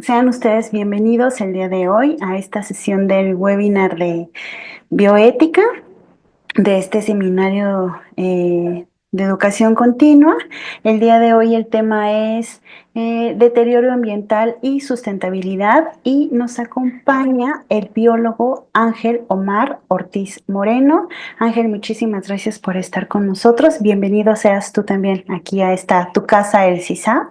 Sean ustedes bienvenidos el día de hoy a esta sesión del webinar de bioética de este seminario de educación continua. El día de hoy el tema es deterioro ambiental y sustentabilidad y nos acompaña el biólogo Ángel Omar Ortiz Moreno. Ángel, muchísimas gracias por estar con nosotros. Bienvenido seas tú también aquí a esta tu casa, el CISAB.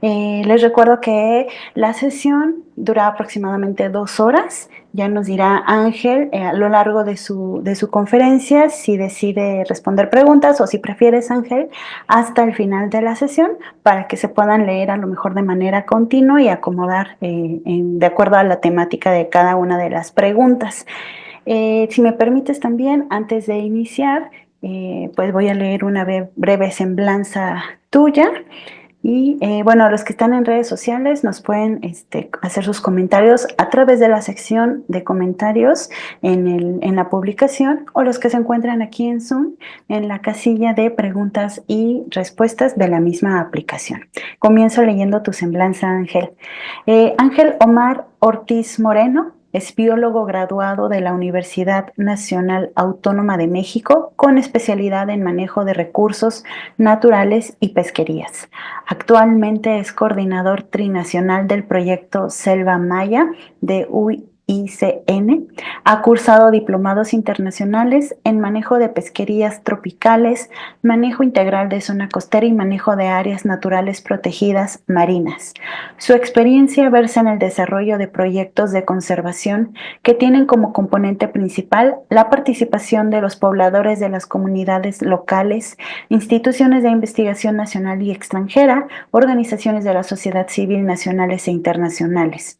Les recuerdo que la sesión dura aproximadamente 2 horas. Ya nos dirá Ángel a lo largo de su conferencia si decide responder preguntas o si prefieres, Ángel, hasta el final de la sesión para que se puedan leer a lo mejor de manera continua y acomodar de acuerdo a la temática de cada una de las preguntas. Si me permites también, antes de iniciar, pues voy a leer una breve semblanza tuya. Y bueno, los que están en redes sociales nos pueden hacer sus comentarios a través de la sección de comentarios en la publicación, o los que se encuentran aquí en Zoom en la casilla de preguntas y respuestas de la misma aplicación. Comienzo leyendo tu semblanza, Ángel. Ángel Omar Ortiz Moreno es biólogo graduado de la Universidad Nacional Autónoma de México con especialidad en manejo de recursos naturales y pesquerías. Actualmente es coordinador trinacional del proyecto Selva Maya de UICN. Ha cursado diplomados internacionales en manejo de pesquerías tropicales, manejo integral de zona costera y manejo de áreas naturales protegidas marinas. Su experiencia versa en el desarrollo de proyectos de conservación que tienen como componente principal la participación de los pobladores de las comunidades locales, instituciones de investigación nacional y extranjera, organizaciones de la sociedad civil nacionales e internacionales.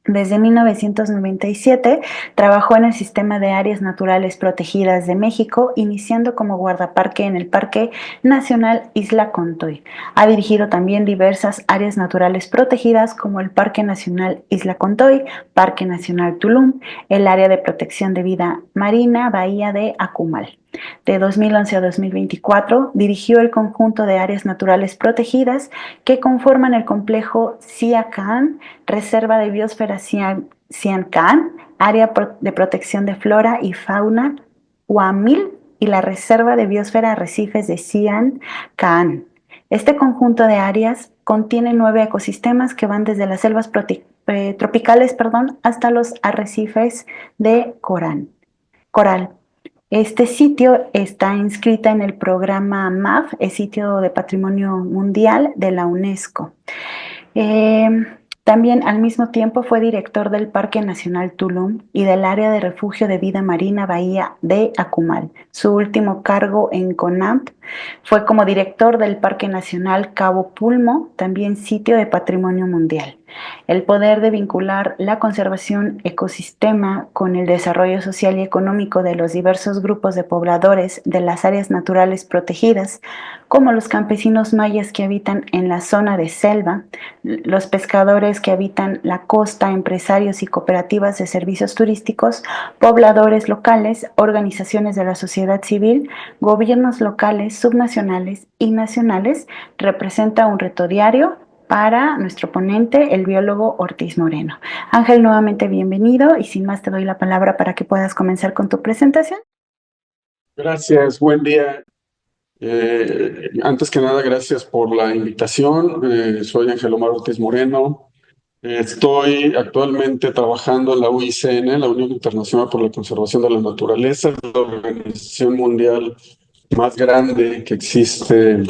Desde 1997 trabajó en el Sistema de Áreas Naturales Protegidas de México, iniciando como guardaparque en el Parque Nacional Isla Contoy. Ha dirigido también diversas áreas naturales protegidas como el Parque Nacional Isla Contoy, Parque Nacional Tulum, el Área de Protección de Vida Marina Bahía de Akumal. De 2011 a 2024 dirigió el conjunto de áreas naturales protegidas que conforman el complejo Siacan, Reserva de Biosfera Siancán, Área de Protección de Flora y Fauna Huamil y la Reserva de Biosfera Arrecifes de Siancán. Este conjunto de áreas contiene 9 ecosistemas que van desde las selvas tropicales hasta los arrecifes de coral. Este sitio está inscrita en el programa MAF, el sitio de Patrimonio Mundial de la UNESCO. También al mismo tiempo fue director del Parque Nacional Tulum y del Área de Refugio de Vida Marina Bahía de Akumal. Su último cargo en CONAMP fue como director del Parque Nacional Cabo Pulmo, también sitio de Patrimonio Mundial. El poder de vincular la conservación ecosistema con el desarrollo social y económico de los diversos grupos de pobladores de las áreas naturales protegidas, como los campesinos mayas que habitan en la zona de selva, los pescadores que habitan la costa, empresarios y cooperativas de servicios turísticos, pobladores locales, organizaciones de la sociedad civil, gobiernos locales, subnacionales y nacionales, representa un reto diario para nuestro ponente, el biólogo Ortiz Moreno. Ángel, nuevamente bienvenido y sin más te doy la palabra para que puedas comenzar con tu presentación. Gracias, buen día. Antes que nada, gracias por la invitación. Soy Ángel Omar Ortiz Moreno. Estoy actualmente trabajando en la UICN, la Unión Internacional por la Conservación de la Naturaleza, la organización mundial más grande que existe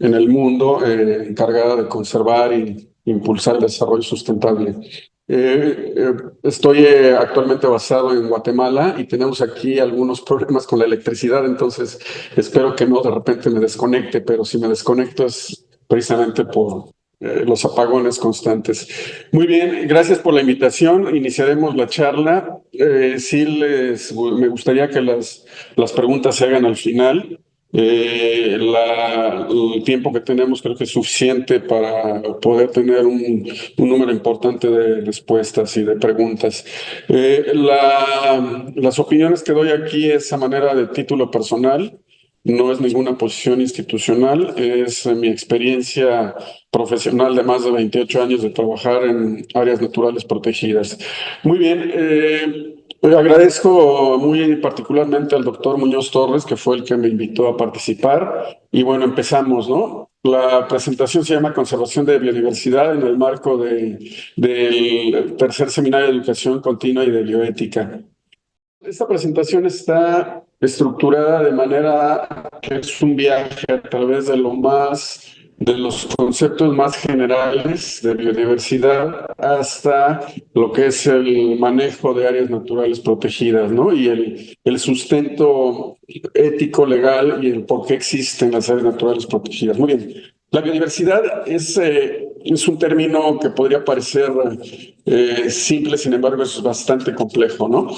en el mundo, encargada de conservar y impulsar el desarrollo sustentable. Estoy actualmente basado en Guatemala y tenemos aquí algunos problemas con la electricidad, entonces espero que no de repente me desconecte, pero si me desconecto es precisamente por los apagones constantes. Muy bien, gracias por la invitación. Iniciaremos la charla. Me gustaría que las preguntas se hagan al final. El tiempo que tenemos creo que es suficiente para poder tener un número importante de respuestas y de preguntas. Las opiniones que doy aquí es a manera de título personal. no es ninguna posición institucional, es mi experiencia profesional de más de 28 años de trabajar en áreas naturales protegidas. Muy bien, agradezco muy particularmente al doctor Muñoz Torres, que fue el que me invitó a participar. Y bueno, empezamos, ¿no? La presentación se llama Conservación de Biodiversidad en el marco del tercer seminario de educación continua y de bioética. Esta presentación está estructurada de manera que es un viaje a través de los conceptos más generales de biodiversidad hasta lo que es el manejo de áreas naturales protegidas, ¿no? Y el sustento ético, legal y el por qué existen las áreas naturales protegidas. Muy bien. La biodiversidad es un término que podría parecer simple, sin embargo es bastante complejo, ¿no?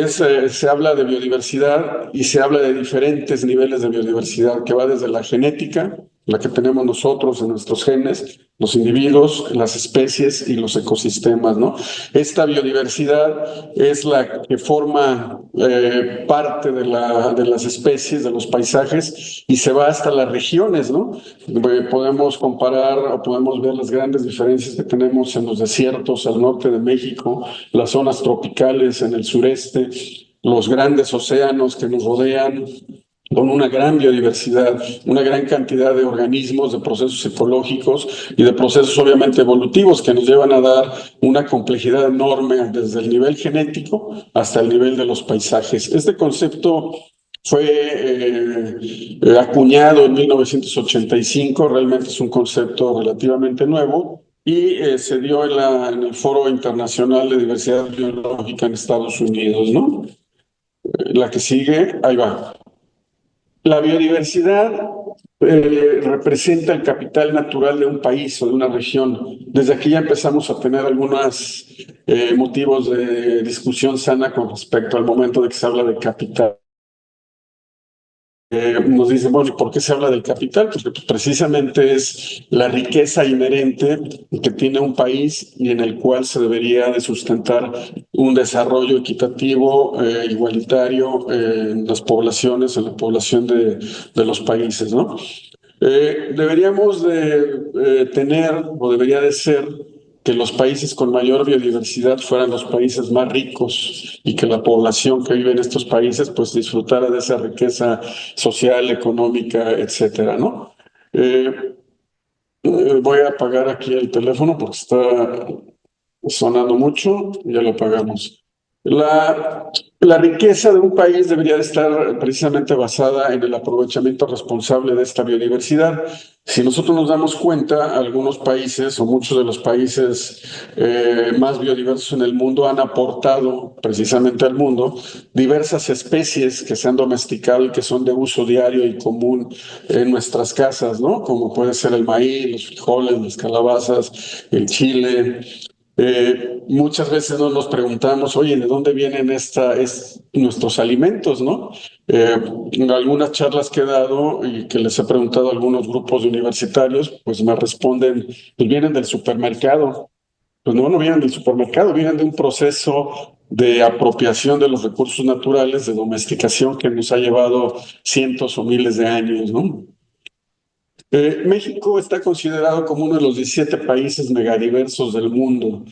Se habla de biodiversidad y se habla de diferentes niveles de biodiversidad, que va desde la genética, la que tenemos nosotros en nuestros genes, los individuos, las especies y los ecosistemas, ¿no? Esta biodiversidad es la que forma parte de las especies, de los paisajes, y se va hasta las regiones, ¿no? Podemos comparar o podemos ver las grandes diferencias que tenemos en los desiertos al norte de México, las zonas tropicales en el sureste, los grandes océanos que nos rodean, con una gran biodiversidad, una gran cantidad de organismos, de procesos ecológicos y de procesos obviamente evolutivos que nos llevan a dar una complejidad enorme desde el nivel genético hasta el nivel de los paisajes. Este concepto fue acuñado en 1985, realmente es un concepto relativamente nuevo y se dio en el Foro Internacional de Diversidad Biológica en Estados Unidos, ¿no? La que sigue, ahí va. La biodiversidad representa el capital natural de un país o de una región. Desde aquí ya empezamos a tener algunos motivos de discusión sana con respecto al momento de que se habla de capital. Nos dicen, bueno, ¿y por qué se habla del capital? Porque pues, precisamente es la riqueza inherente que tiene un país y en el cual se debería de sustentar un desarrollo equitativo, igualitario en las poblaciones, en la población de los países, ¿no? Deberíamos de tener, o debería de ser, que los países con mayor biodiversidad fueran los países más ricos y que la población que vive en estos países pues disfrutara de esa riqueza social, económica, etcétera, ¿no? Eh, Voy a apagar aquí el teléfono porque está sonando mucho, ya lo pagamos. La riqueza de un país debería de estar precisamente basada en el aprovechamiento responsable de esta biodiversidad. Si nosotros nos damos cuenta, algunos países o muchos de los países más biodiversos en el mundo han aportado precisamente al mundo diversas especies que se han domesticado y que son de uso diario y común en nuestras casas, ¿no? Como puede ser el maíz, los frijoles, las calabazas, el chile. Muchas veces nos preguntamos, oye, ¿de dónde vienen nuestros alimentos, no? En algunas charlas que he dado y que les he preguntado a algunos grupos de universitarios, pues me responden, pues vienen del supermercado. Pues no vienen del supermercado, vienen de un proceso de apropiación de los recursos naturales, de domesticación que nos ha llevado cientos o miles de años, ¿no? México está considerado como uno de los 17 países megadiversos del mundo.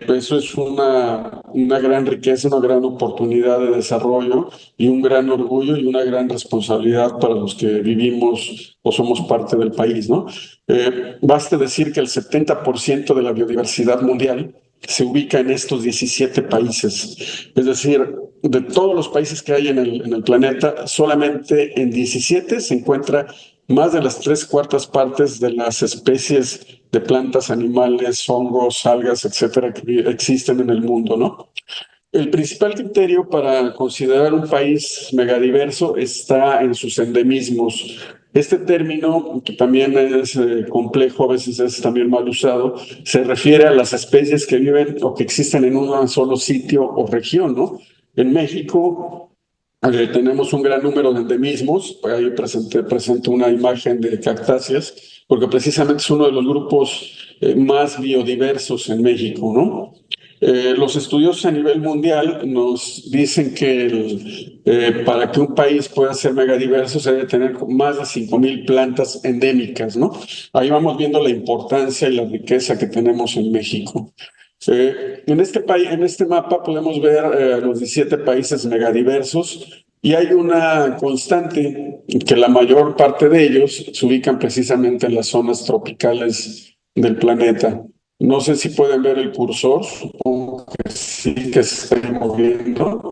Eso es una gran riqueza, una gran oportunidad de desarrollo y un gran orgullo y una gran responsabilidad para los que vivimos o somos parte del país, ¿no? Baste decir que el 70% de la biodiversidad mundial se ubica en estos 17 países. Es decir, de todos los países que hay en el planeta, solamente en 17 se encuentra más de las tres cuartas partes de las especies de plantas, animales, hongos, algas, etcétera, que existen en el mundo, ¿no? El principal criterio para considerar un país megadiverso está en sus endemismos. Este término, que también es complejo, a veces es también mal usado, se refiere a las especies que viven o que existen en un solo sitio o región, ¿no? En México tenemos un gran número de endemismos, ahí presento una imagen de cactáceas, porque precisamente es uno de los grupos más biodiversos en México, ¿no? Los estudiosos a nivel mundial nos dicen que para que un país pueda ser megadiverso se debe tener más de 5,000 plantas endémicas, ¿no? Ahí vamos viendo la importancia y la riqueza que tenemos en México. En este mapa podemos ver los 17 países megadiversos y hay una constante que la mayor parte de ellos se ubican precisamente en las zonas tropicales del planeta. No sé si pueden ver el cursor, supongo que sí, que se está moviendo.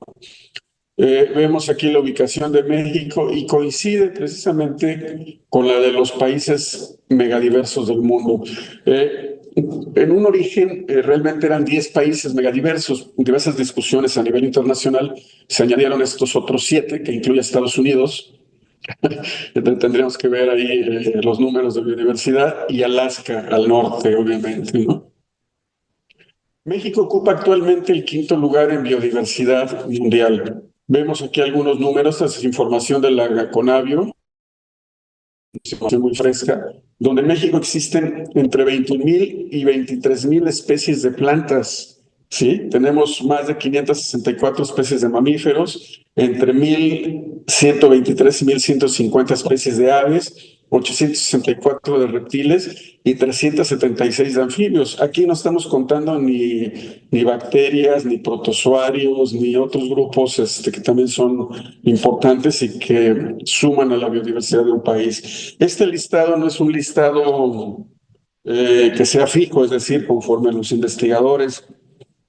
Vemos aquí la ubicación de México y coincide precisamente con la de los países megadiversos del mundo. En un origen realmente eran 10 países megadiversos. En diversas discusiones a nivel internacional se añadieron estos otros 7, que incluye Estados Unidos. Tendríamos que ver ahí los números de biodiversidad y Alaska al norte, obviamente, ¿no? México ocupa actualmente el quinto lugar en biodiversidad mundial. Vemos aquí algunos números, esta es información de la Conavio, información muy fresca, donde en México existen entre 20,000 y 23,000 especies de plantas. ¿Sí? Tenemos más de 564 especies de mamíferos, entre 1,123 y 1,150 especies de aves, 864 de reptiles y 376 de anfibios. Aquí no estamos contando ni bacterias, ni protozoarios, ni otros grupos que también son importantes y que suman a la biodiversidad de un país. Este listado no es un listado que sea fijo, es decir, conforme los investigadores,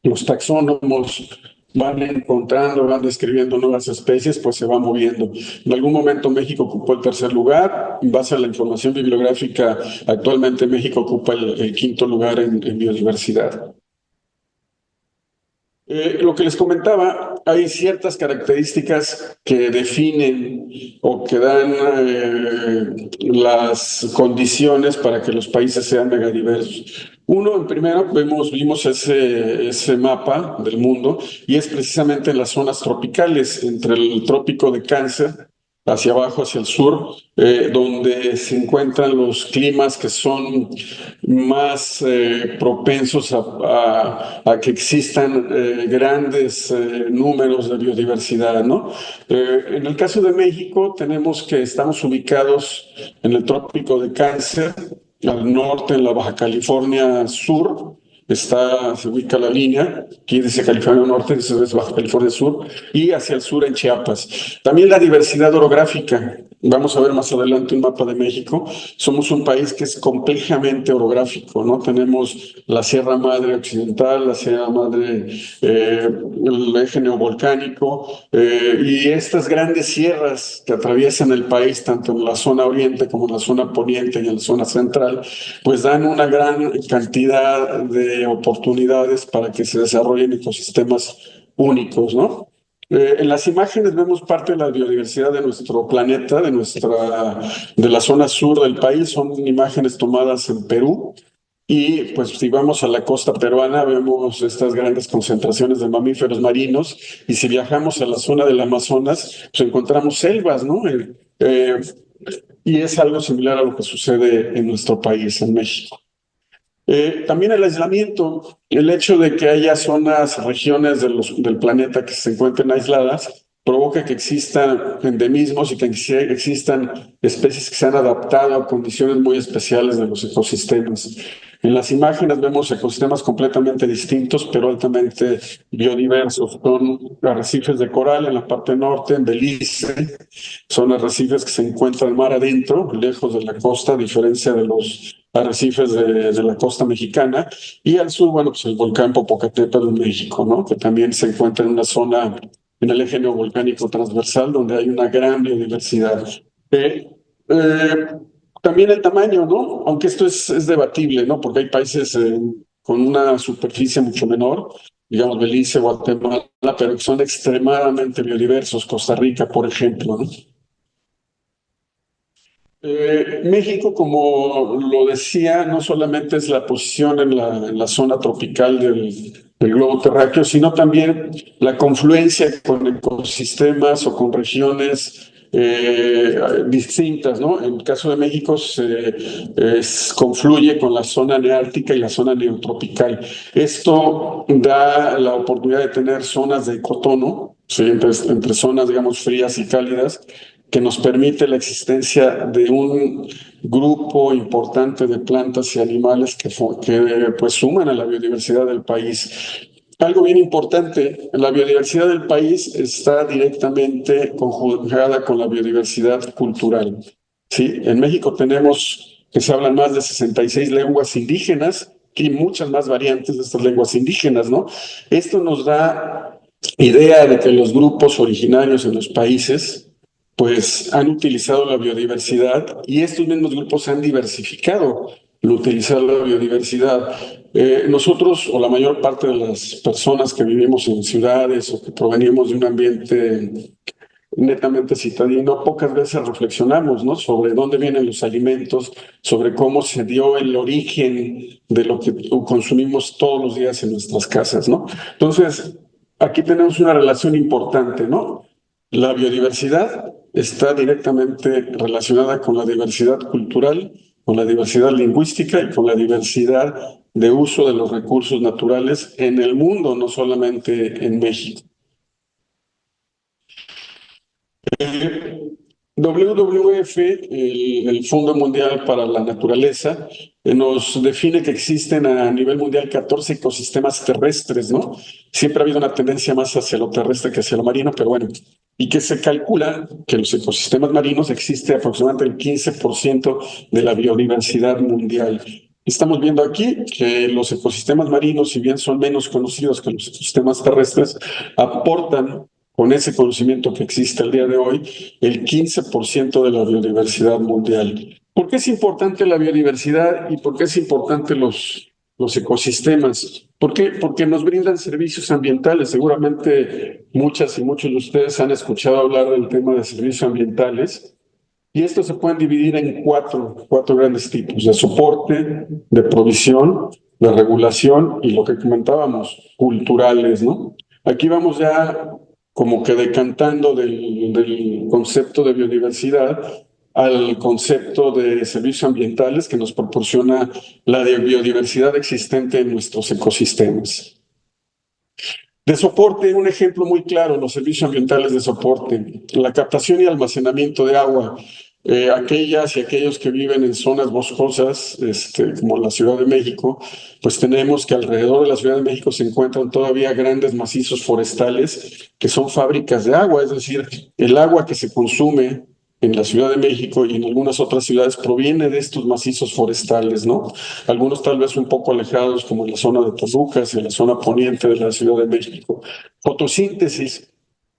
los taxónomos van encontrando, van describiendo nuevas especies, pues se va moviendo. En algún momento México ocupó el tercer lugar. En base a la información bibliográfica, actualmente México ocupa el quinto lugar en biodiversidad. Lo que les comentaba, hay ciertas características que definen o que dan las condiciones para que los países sean megadiversos. Uno, en primero, vimos ese mapa del mundo y es precisamente en las zonas tropicales, entre el trópico de Cáncer hacia abajo, hacia el sur, donde se encuentran los climas que son más propensos a que existan grandes números de biodiversidad, ¿no? En el caso de México, tenemos que estamos ubicados en el trópico de Cáncer, al norte, en la Baja California Sur. Se ubica la línea, aquí dice California Norte, dice Baja California Sur, y hacia el sur en Chiapas. También la diversidad orográfica. Vamos a ver más adelante un mapa de México. Somos un país que es complejamente orográfico, ¿no? Tenemos la Sierra Madre Occidental, la Sierra Madre, el eje neovolcánico, y estas grandes sierras que atraviesan el país, tanto en la zona oriente como en la zona poniente y en la zona central, pues dan una gran cantidad de oportunidades para que se desarrollen ecosistemas únicos, ¿no? En las imágenes vemos parte de la biodiversidad de nuestro planeta, de la zona sur del país. Son imágenes tomadas en Perú. Y pues si vamos a la costa peruana, vemos estas grandes concentraciones de mamíferos marinos. Y si viajamos a la zona del Amazonas, pues encontramos selvas, ¿no? Y es algo similar a lo que sucede en nuestro país, en México. También el aislamiento, el hecho de que haya regiones del planeta que se encuentren aisladas, provoca que existan endemismos y que existan especies que se han adaptado a condiciones muy especiales de los ecosistemas. En las imágenes vemos ecosistemas completamente distintos, pero altamente biodiversos. Son arrecifes de coral en la parte norte, en Belice. Son arrecifes que se encuentran mar adentro, lejos de la costa, a diferencia de los arrecifes de la costa mexicana. Y al sur, bueno, pues el volcán Popocatépetl en México, ¿no? Que también se encuentra en una zona en el eje neovolcánico transversal, donde hay una gran biodiversidad. También el tamaño, ¿no? Aunque esto es debatible, ¿no? Porque hay países con una superficie mucho menor, digamos Belice, Guatemala, pero que son extremadamente biodiversos, Costa Rica, por ejemplo, ¿no? México, como lo decía, no solamente es la posición en la zona tropical del globo terráqueo, sino también la confluencia con ecosistemas o con regiones distintas, ¿no? En el caso de México confluye con la zona neártica y la zona neotropical. Esto da la oportunidad de tener zonas de ecotono, ¿sí? Entre zonas, digamos, frías y cálidas, que nos permite la existencia de un grupo importante de plantas y animales que pues suman a la biodiversidad del país. Algo bien importante, la biodiversidad del país está directamente conjugada con la biodiversidad cultural. ¿Sí? En México tenemos que se hablan más de 66 lenguas indígenas y muchas más variantes de estas lenguas indígenas, ¿no? Esto nos da idea de que los grupos originarios en los países pues han utilizado la biodiversidad y estos mismos grupos han diversificado el utilizar la biodiversidad. Nosotros, o la mayor parte de las personas que vivimos en ciudades o que provenimos de un ambiente netamente citadino, pocas veces reflexionamos, ¿no? Sobre dónde vienen los alimentos, sobre cómo se dio el origen de lo que consumimos todos los días en nuestras casas, ¿no? Entonces, aquí tenemos una relación importante, ¿no? La biodiversidad está directamente relacionada con la diversidad cultural, con la diversidad lingüística y con la diversidad de uso de los recursos naturales en el mundo, no solamente en México. WWF, el Fondo Mundial para la Naturaleza, nos define que existen a nivel mundial 14 ecosistemas terrestres, ¿no? Siempre ha habido una tendencia más hacia lo terrestre que hacia lo marino, pero bueno, y que se calcula que los ecosistemas marinos existe aproximadamente el 15% de la biodiversidad mundial. Estamos viendo aquí que los ecosistemas marinos, si bien son menos conocidos que los ecosistemas terrestres, aportan con ese conocimiento que existe el día de hoy, el 15% de la biodiversidad mundial. ¿Por qué es importante la biodiversidad y por qué es importante los ecosistemas? ¿Por qué? Porque nos brindan servicios ambientales. Seguramente muchas y muchos de ustedes han escuchado hablar del tema de servicios ambientales. Y estos se pueden dividir en cuatro grandes tipos: de soporte, de provisión, de regulación y lo que comentábamos, culturales, ¿no? Aquí vamos ya como que decantando del concepto de biodiversidad al concepto de servicios ambientales que nos proporciona la biodiversidad existente en nuestros ecosistemas. De soporte, un ejemplo muy claro, los servicios ambientales de soporte, la captación y almacenamiento de agua. Aquellas y aquellos que viven en zonas boscosas, como la Ciudad de México, pues tenemos que alrededor de la Ciudad de México se encuentran todavía grandes macizos forestales que son fábricas de agua, es decir, el agua que se consume en la Ciudad de México y en algunas otras ciudades proviene de estos macizos forestales, ¿no? Algunos tal vez un poco alejados, como en la zona de Toluca, y en la zona poniente de la Ciudad de México. Fotosíntesis.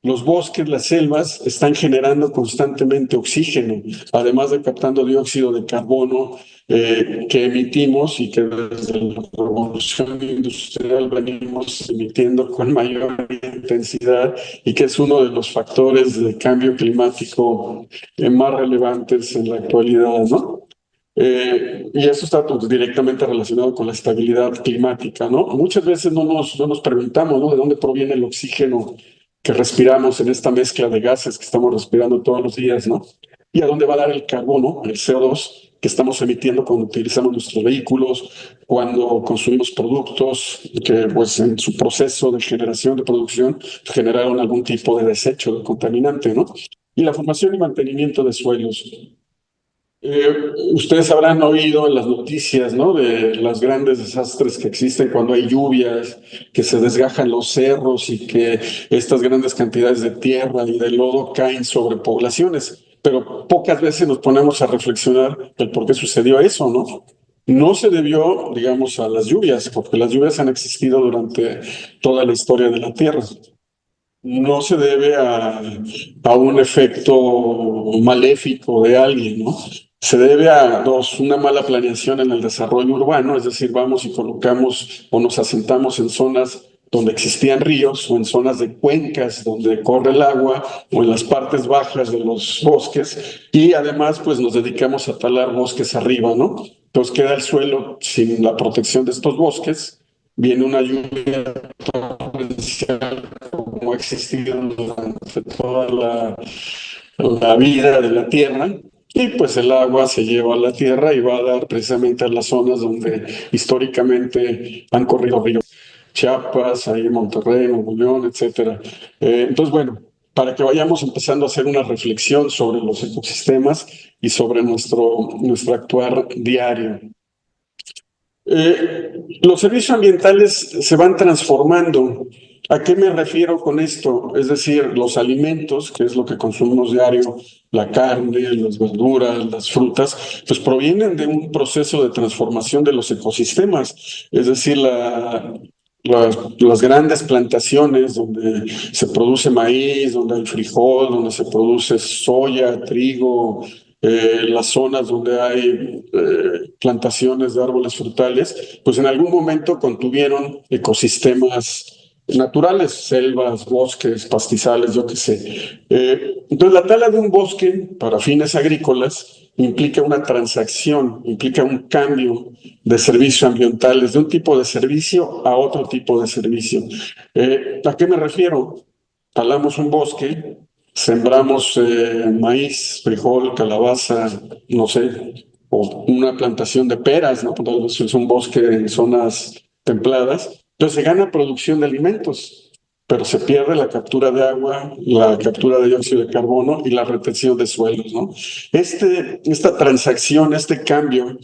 Los bosques, las selvas están generando constantemente oxígeno, además de captando dióxido de carbono que emitimos y que desde la revolución industrial venimos emitiendo con mayor intensidad y que es uno de los factores de cambio climático más relevantes en la actualidad, ¿no? Y eso está directamente relacionado con la estabilidad climática, ¿no? Muchas veces no nos preguntamos, ¿no? ¿De dónde proviene el oxígeno que respiramos en esta mezcla de gases que estamos respirando todos los días, ¿no? ¿Y a dónde va a dar el carbono, el CO2, que estamos emitiendo cuando utilizamos nuestros vehículos, cuando consumimos productos que, pues, en su proceso de generación, de producción, generaron algún tipo de desecho, de contaminante, ¿no? Y la formación y mantenimiento de suelos. Ustedes habrán oído en las noticias, ¿no? De los grandes desastres que existen cuando hay lluvias, que se desgajan los cerros y que estas grandes cantidades de tierra y de lodo caen sobre poblaciones. Pero pocas veces nos ponemos a reflexionar el por qué sucedió eso, ¿no? No se debió, digamos, a las lluvias, porque las lluvias han existido durante toda la historia de la Tierra. No se debe a un efecto maléfico de alguien, ¿no? Se debe a una mala planeación en el desarrollo urbano, es decir, vamos y colocamos o nos asentamos en zonas donde existían ríos o en zonas de cuencas donde corre el agua o en las partes bajas de los bosques y además pues nos dedicamos a talar bosques arriba, ¿no? Entonces queda el suelo sin la protección de estos bosques, viene una lluvia torrencial como ha existido durante toda la vida de la tierra. Y pues el agua se lleva a la tierra y va a dar precisamente a las zonas donde históricamente han corrido ríos. Chiapas, ahí Monterrey, Nuevo León, etcétera. Entonces, bueno, para que vayamos empezando a hacer una reflexión sobre los ecosistemas y sobre nuestro actuar diario. Los servicios ambientales se van transformando. ¿A qué me refiero con esto? Es decir, los alimentos, que es lo que consumimos diario, la carne, las verduras, las frutas, pues provienen de un proceso de transformación de los ecosistemas. Es decir, las grandes plantaciones donde se produce maíz, donde hay frijol, donde se produce soya, trigo, las zonas donde hay plantaciones de árboles frutales, pues en algún momento contuvieron ecosistemas naturales, selvas, bosques, pastizales, yo qué sé. Entonces, la tala de un bosque para fines agrícolas implica una transacción, implica un cambio de servicios ambientales, de un tipo de servicio a otro tipo de servicio. ¿A qué me refiero? Talamos un bosque, sembramos maíz, frijol, calabaza, no sé, o una plantación de peras, ¿no? Pues es un bosque en zonas templadas. Entonces se gana producción de alimentos, pero se pierde la captura de agua, la captura de dióxido de carbono y la retención de suelos, ¿no? Esta transacción, este cambio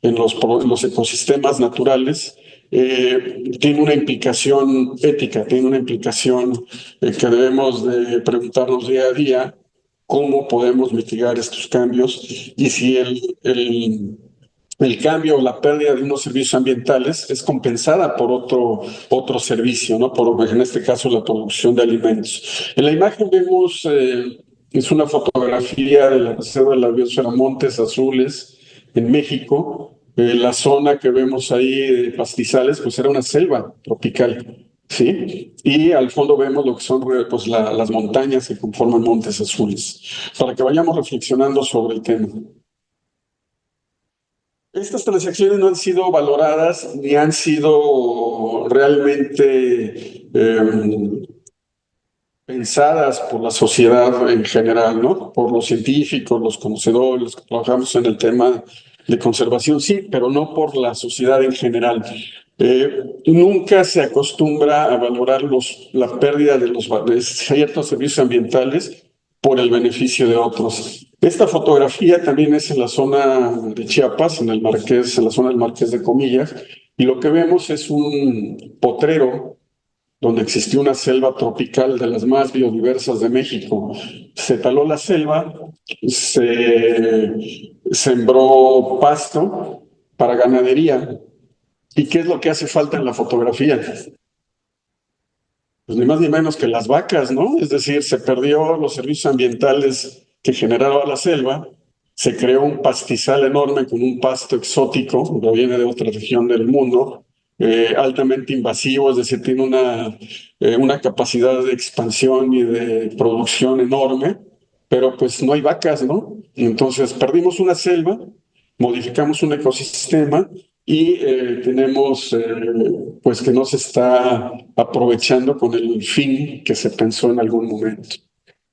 en los ecosistemas naturales tiene una implicación ética, tiene una implicación que debemos de preguntarnos día a día cómo podemos mitigar estos cambios y si el cambio o la pérdida de unos servicios ambientales es compensada por otro servicio, ¿no? En este caso, la producción de alimentos. En la imagen vemos, es una fotografía de la Reserva de la Biosfera Montes Azules en México. La zona que vemos ahí de pastizales, pues era una selva tropical, ¿sí? Y al fondo vemos lo que son pues, las montañas que conforman Montes Azules, para que vayamos reflexionando sobre el tema. Estas transacciones no han sido valoradas ni han sido realmente pensadas por la sociedad en general, ¿no? Por los científicos, los conocedores, los que trabajamos en el tema de conservación, sí, pero no por la sociedad en general. Nunca se acostumbra a valorar la pérdida de ciertos servicios ambientales por el beneficio de otros. Esta fotografía también es en la zona de Chiapas, en la zona del Marqués de Comillas, y lo que vemos es un potrero donde existió una selva tropical de las más biodiversas de México. Se taló la selva, se sembró pasto para ganadería. ¿Y qué es lo que hace falta en la fotografía? Pues ni más ni menos que las vacas, ¿no? Es decir, se perdió los servicios ambientales que generaba la selva, se creó un pastizal enorme con un pasto exótico, que viene de otra región del mundo, altamente invasivo, es decir, tiene una capacidad de expansión y de producción enorme, pero pues no hay vacas, ¿no? Entonces perdimos una selva, modificamos un ecosistema y tenemos pues que no se está aprovechando con el fin que se pensó en algún momento.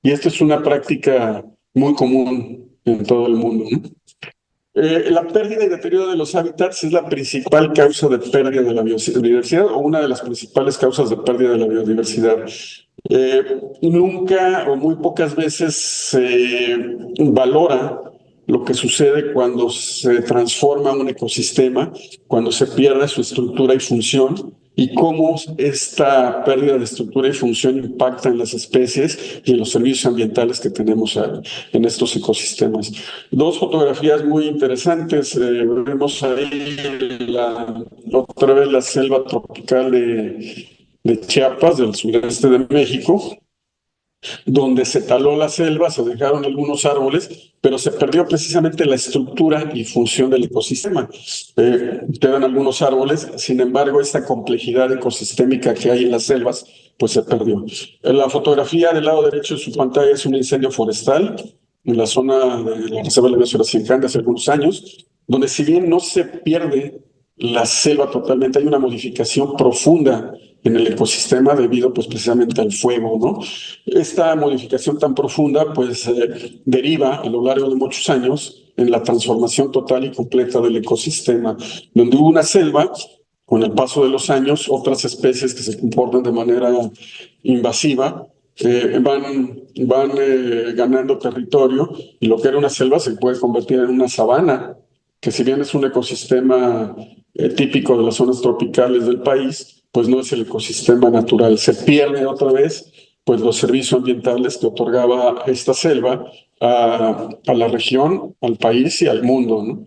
Y esto es una práctica muy común en todo el mundo, ¿no? La pérdida y deterioro de los hábitats es la principal causa de pérdida de la biodiversidad o una de las principales causas de pérdida de la biodiversidad. Nunca o muy pocas veces se valora lo que sucede cuando se transforma un ecosistema, cuando se pierde su estructura y función, y cómo esta pérdida de estructura y función impacta en las especies y en los servicios ambientales que tenemos en estos ecosistemas. Dos fotografías muy interesantes. Vemos ahí otra vez la selva tropical de Chiapas, del sureste de México, donde se taló la selva, se dejaron algunos árboles, pero se perdió precisamente la estructura y función del ecosistema. Quedan algunos árboles, sin embargo, esta complejidad ecosistémica que hay en las selvas, pues se perdió. En la fotografía del lado derecho de su pantalla es un incendio forestal en la zona de la Reserva de la Biosfera Sincán de hace algunos años, donde si bien no se pierde la selva totalmente, hay una modificación profunda en el ecosistema debido pues precisamente al fuego, ¿no? Esta modificación tan profunda pues deriva a lo largo de muchos años en la transformación total y completa del ecosistema, donde hubo una selva. Con el paso de los años, otras especies que se comportan de manera invasiva van ganando territorio, y lo que era una selva se puede convertir en una sabana, que si bien es un ecosistema típico de las zonas tropicales del país, pues no es el ecosistema natural. Se pierde otra vez pues los servicios ambientales que otorgaba esta selva a la región, al país y al mundo, ¿no?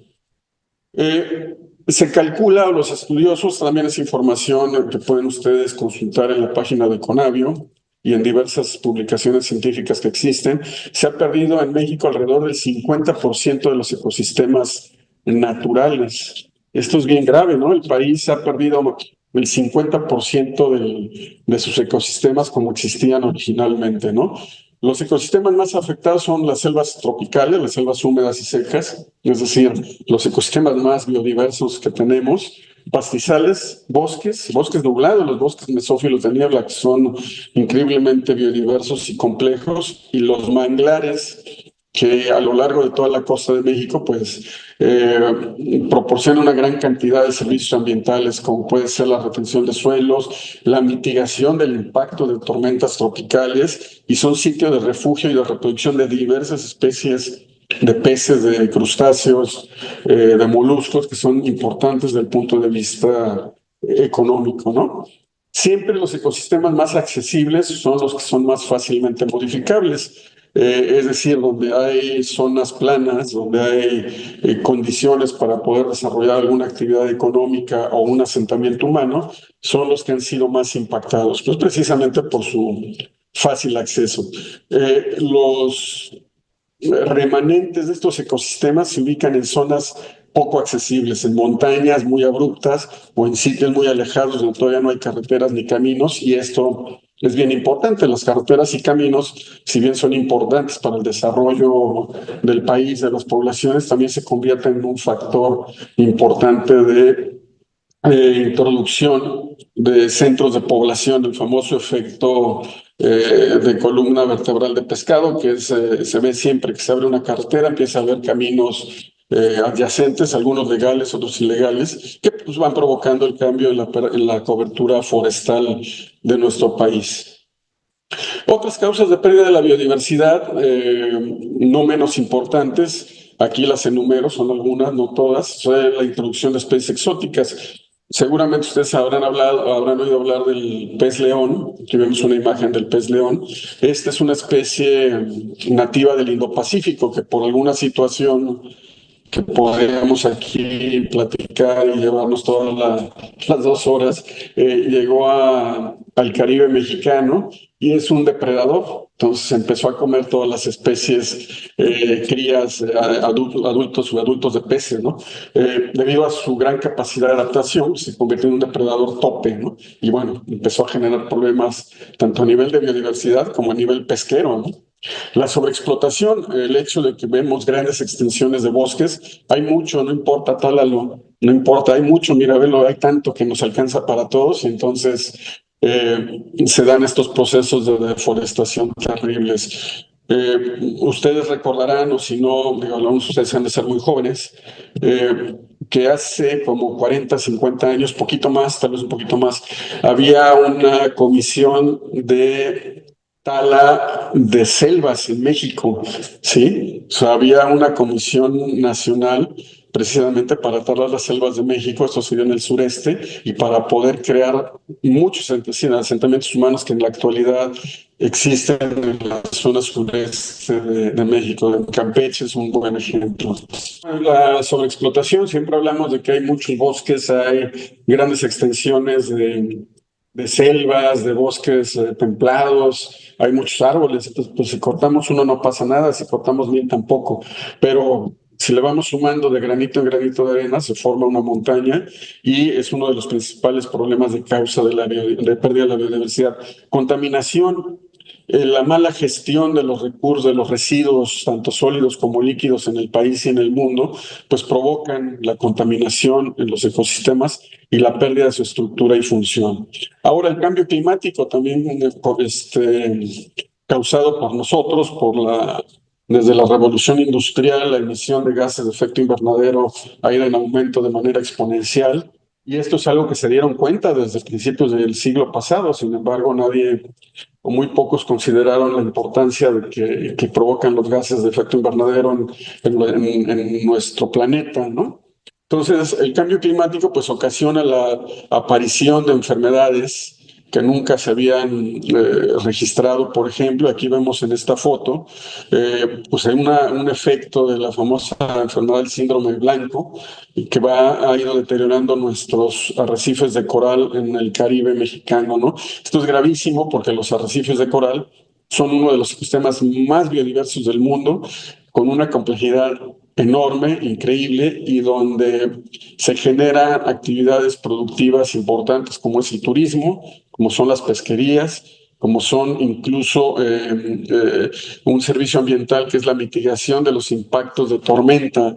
Se calcula, o los estudiosos, también es información que pueden ustedes consultar en la página de Conavio y en diversas publicaciones científicas que existen, se ha perdido en México alrededor del 50% de los ecosistemas naturales. Esto es bien grave, ¿no? El país ha perdido el 50% de sus ecosistemas como existían originalmente, ¿no? Los ecosistemas más afectados son las selvas tropicales, las selvas húmedas y secas, es decir, los ecosistemas más biodiversos que tenemos, pastizales, bosques, bosques nublados, los bosques mesófilos de niebla, que son increíblemente biodiversos y complejos, y los manglares, que a lo largo de toda la costa de México, pues proporciona una gran cantidad de servicios ambientales, como puede ser la retención de suelos, la mitigación del impacto de tormentas tropicales, y son sitios de refugio y de reproducción de diversas especies de peces, de crustáceos, de moluscos, que son importantes desde el punto de vista económico, ¿no? Siempre los ecosistemas más accesibles son los que son más fácilmente modificables. Es decir, donde hay zonas planas, donde hay condiciones para poder desarrollar alguna actividad económica o un asentamiento humano, son los que han sido más impactados, pues precisamente por su fácil acceso. Los remanentes de estos ecosistemas se ubican en zonas poco accesibles, en montañas muy abruptas o en sitios muy alejados donde todavía no hay carreteras ni caminos, y esto es bien importante. Las carreteras y caminos, si bien son importantes para el desarrollo del país, de las poblaciones, también se convierten en un factor importante de introducción de centros de población, el famoso efecto de columna vertebral de pescado, que se ve siempre que se abre una carretera, empieza a haber caminos adyacentes, algunos legales, otros ilegales, que pues, van provocando el cambio en la cobertura forestal de nuestro país. Otras causas de pérdida de la biodiversidad, no menos importantes, aquí las enumero, son algunas, no todas, la introducción de especies exóticas. Seguramente ustedes habrán oído hablar del pez león. Aquí vemos una imagen del pez león. Esta es una especie nativa del Indo-Pacífico que por alguna situación que podríamos aquí platicar y llevarnos las 2 horas, llegó al Caribe mexicano y es un depredador. Entonces empezó a comer todas las especies, crías, adultos o adultos de peces, ¿no? Debido a su gran capacidad de adaptación, se convirtió en un depredador tope, ¿no? Y bueno, empezó a generar problemas tanto a nivel de biodiversidad como a nivel pesquero, ¿no? La sobreexplotación, el hecho de que vemos grandes extensiones de bosques, hay mucho, no importa, tálalo, no importa, hay mucho, mira, velo, hay tanto que nos alcanza para todos, y entonces se dan estos procesos de deforestación terribles. Ustedes recordarán, o si no, digo, algunos de ustedes han de ser muy jóvenes, que hace como 40, 50 años, poquito más, tal vez un poquito más, había una comisión de tala de selvas en México, ¿sí? O sea, había una comisión nacional precisamente para talar las selvas de México, esto sería en el sureste, y para poder crear muchos asentamientos humanos que en la actualidad existen en la zona sureste de México. En Campeche es un buen ejemplo. La sobreexplotación, siempre hablamos de que hay muchos bosques, hay grandes extensiones de selvas, de bosques templados, hay muchos árboles. Entonces, pues si cortamos uno no pasa nada, si cortamos 1000 tampoco, pero si le vamos sumando de granito en granito de arena, se forma una montaña, y es uno de los principales problemas de causa de pérdida de la biodiversidad. Contaminación. la mala gestión de los recursos, de los residuos, tanto sólidos como líquidos en el país y en el mundo, pues provocan la contaminación en los ecosistemas y la pérdida de su estructura y función. Ahora, el cambio climático también causado por nosotros, desde la revolución industrial, la emisión de gases de efecto invernadero ha ido en aumento de manera exponencial. Y esto es algo que se dieron cuenta desde principios del siglo pasado. Sin embargo, nadie o muy pocos consideraron la importancia que provocan los gases de efecto invernadero en nuestro planeta, ¿no? Entonces, el cambio climático pues ocasiona la aparición de enfermedades que nunca se habían registrado. Por ejemplo, aquí vemos en esta foto pues hay un efecto de la famosa enfermedad del síndrome blanco y que ha ido deteriorando nuestros arrecifes de coral en el Caribe mexicano, ¿no? Esto es gravísimo porque los arrecifes de coral son uno de los ecosistemas más biodiversos del mundo, con una complejidad enorme, increíble, y donde se generan actividades productivas importantes como es el turismo, como son las pesquerías, como son incluso un servicio ambiental que es la mitigación de los impactos de tormenta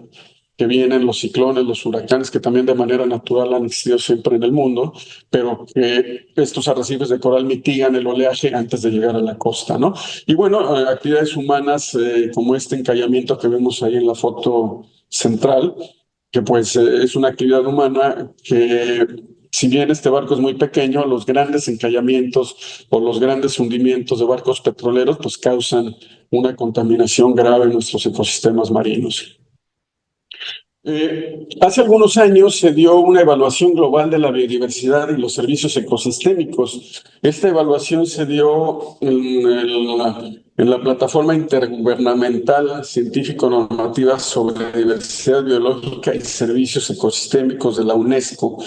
que vienen, los ciclones, los huracanes, que también de manera natural han existido siempre en el mundo, pero que estos arrecifes de coral mitigan el oleaje antes de llegar a la costa, ¿no? Y bueno, actividades humanas como este encallamiento que vemos ahí en la foto central, que pues es una actividad humana que, si bien este barco es muy pequeño, los grandes encallamientos o los grandes hundimientos de barcos petroleros pues causan una contaminación grave en nuestros ecosistemas marinos. Hace algunos años se dio una evaluación global de la biodiversidad y los servicios ecosistémicos. Esta evaluación se dio en la plataforma intergubernamental científico-normativa sobre diversidad biológica y servicios ecosistémicos de la UNESCO.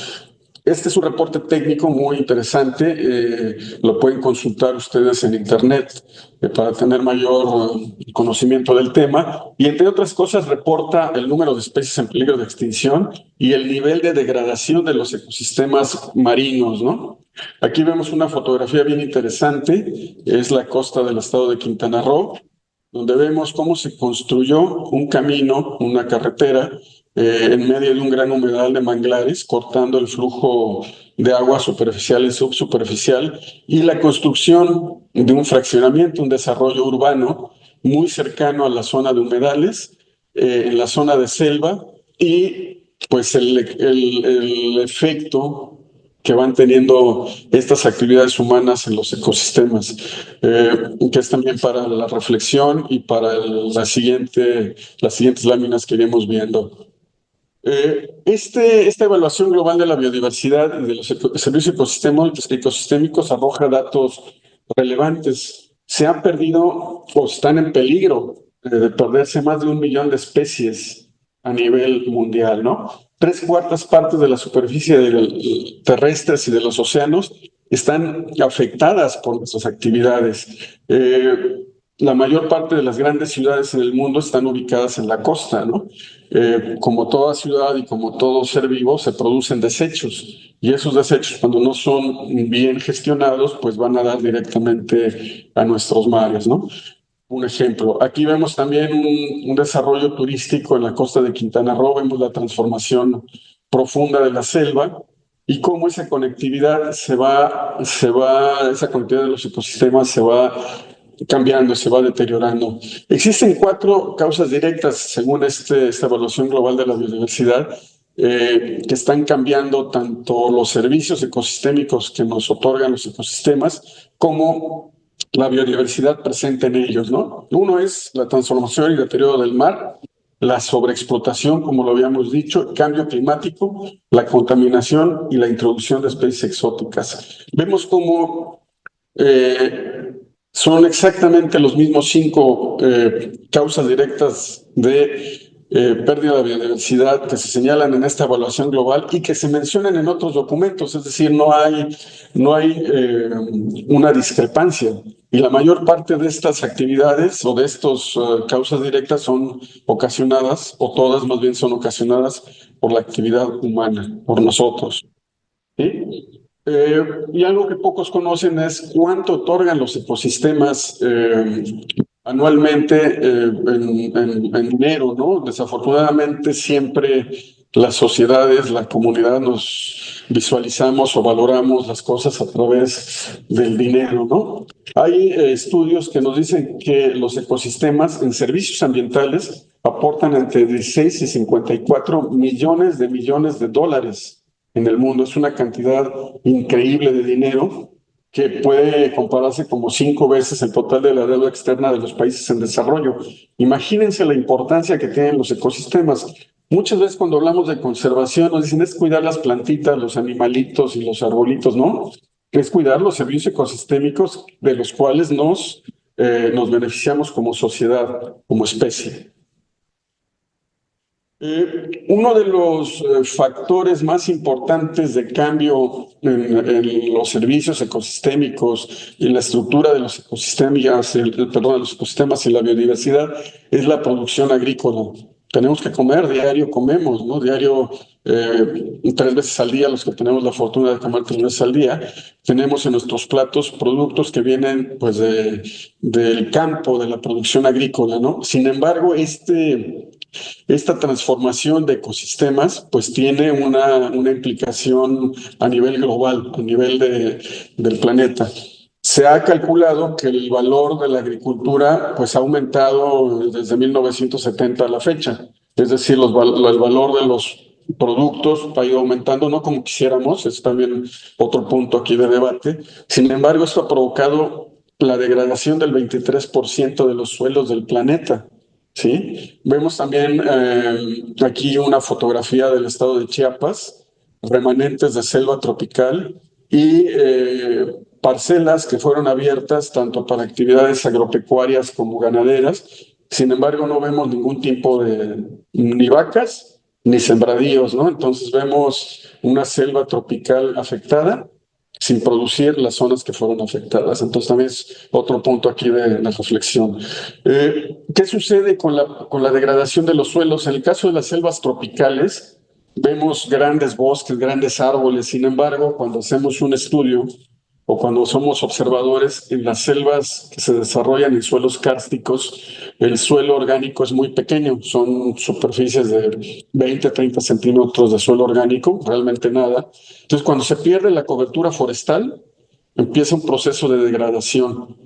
Este es un reporte técnico muy interesante, lo pueden consultar ustedes en internet para tener mayor conocimiento del tema, y entre otras cosas reporta el número de especies en peligro de extinción y el nivel de degradación de los ecosistemas marinos, ¿no? Aquí vemos una fotografía bien interesante, es la costa del estado de Quintana Roo, donde vemos cómo se construyó un camino, una carretera, en medio de un gran humedal de manglares, cortando el flujo de agua superficial y subsuperficial, y la construcción de un fraccionamiento, un desarrollo urbano muy cercano a la zona de humedales, en la zona de selva, y pues el efecto que van teniendo estas actividades humanas en los ecosistemas, que es también para la reflexión y para las siguientes láminas que iremos viendo. Esta evaluación global de la biodiversidad y de los servicios ecosistémicos arroja datos relevantes. Se han perdido o están en peligro de perderse más de 1 millón de especies a nivel mundial, ¿no? 3/4 partes de la superficie terrestres y de los océanos están afectadas por nuestras actividades. La mayor parte de las grandes ciudades en el mundo están ubicadas en la costa, ¿no? Como toda ciudad y como todo ser vivo, se producen desechos, y esos desechos, cuando no son bien gestionados, pues van a dar directamente a nuestros mares, ¿no? Un ejemplo, aquí vemos también un desarrollo turístico en la costa de Quintana Roo, vemos la transformación profunda de la selva y cómo esa conectividad esa conectividad de los ecosistemas se va cambiando, se va deteriorando. Existen 4 causas directas, según esta evaluación global de la biodiversidad, que están cambiando tanto los servicios ecosistémicos que nos otorgan los ecosistemas como la biodiversidad presente en ellos, ¿no? Uno es la transformación y deterioro del mar, la sobreexplotación, como lo habíamos dicho, el cambio climático, la contaminación y la introducción de especies exóticas. Vemos cómo son exactamente los mismos 5 causas directas de pérdida de biodiversidad que se señalan en esta evaluación global y que se mencionan en otros documentos, es decir, no hay una discrepancia. Y la mayor parte de estas actividades o de estas causas directas son ocasionadas, o todas más bien son ocasionadas por la actividad humana, por nosotros. ¿Sí? Y algo que pocos conocen es cuánto otorgan los ecosistemas anualmente en dinero, ¿no? Desafortunadamente siempre las sociedades, la comunidad nos visualizamos o valoramos las cosas a través del dinero, ¿no? Hay estudios que nos dicen que los ecosistemas en servicios ambientales aportan entre 16 y 54 millones de dólares en el mundo. Es una cantidad increíble de dinero que puede compararse como 5 veces el total de la deuda externa de los países en desarrollo. Imagínense la importancia que tienen los ecosistemas. Muchas veces cuando hablamos de conservación nos dicen es cuidar las plantitas, los animalitos y los arbolitos, ¿no? Es cuidar los servicios ecosistémicos de los cuales nos beneficiamos como sociedad, como especie. Uno de los factores más importantes de cambio en los servicios ecosistémicos y en la estructura de los ecosistemas, perdón, de los ecosistemas y la biodiversidad es la producción agrícola. Tenemos que comer, diario comemos, ¿no? Diario, 3 veces al día, los que tenemos la fortuna de comer 3 veces al día, tenemos en nuestros platos productos que vienen pues del campo, de la producción agrícola, ¿no? Sin embargo, esta transformación de ecosistemas pues tiene una implicación a nivel global, a nivel del planeta. Se ha calculado que el valor de la agricultura pues ha aumentado desde 1970 a la fecha. Es decir, el valor de los productos ha ido aumentando, no como quisiéramos, es también otro punto aquí de debate. Sin embargo, esto ha provocado la degradación del 23% de los suelos del planeta. ¿Sí? Vemos también aquí una fotografía del estado de Chiapas, remanentes de selva tropical y parcelas que fueron abiertas tanto para actividades agropecuarias como ganaderas. Sin embargo, no vemos ningún tipo de ni vacas ni sembradíos, ¿no? Entonces vemos una selva tropical afectada sin producir las zonas que fueron afectadas. Entonces también es otro punto aquí de la reflexión. ¿Qué sucede con la degradación de los suelos? En el caso de las selvas tropicales, vemos grandes bosques, grandes árboles. Sin embargo, cuando hacemos un estudio o cuando somos observadores en las selvas que se desarrollan en suelos kársticos, el suelo orgánico es muy pequeño, son superficies de 20, 30 centímetros de suelo orgánico, realmente nada. Entonces, cuando se pierde la cobertura forestal, empieza un proceso de degradación.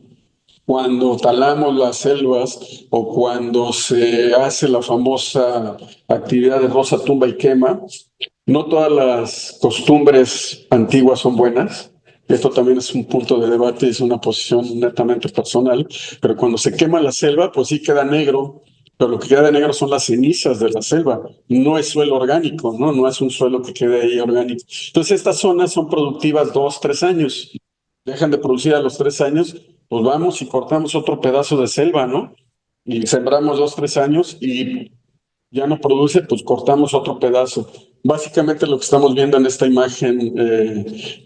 Cuando talamos las selvas o cuando se hace la famosa actividad de roza, tumba y quema, no todas las costumbres antiguas son buenas. Esto también es un punto de debate, es una posición netamente personal, pero cuando se quema la selva, pues sí queda negro, pero lo que queda de negro son las cenizas de la selva, no es suelo orgánico, ¿no? No es un suelo que quede ahí orgánico. Entonces estas zonas son productivas 2, 3 años, dejan de producir a los 3 años, pues vamos y cortamos otro pedazo de selva, ¿no? Y sembramos 2, 3 años y ya no produce, pues cortamos otro pedazo. Básicamente lo que estamos viendo en esta imagen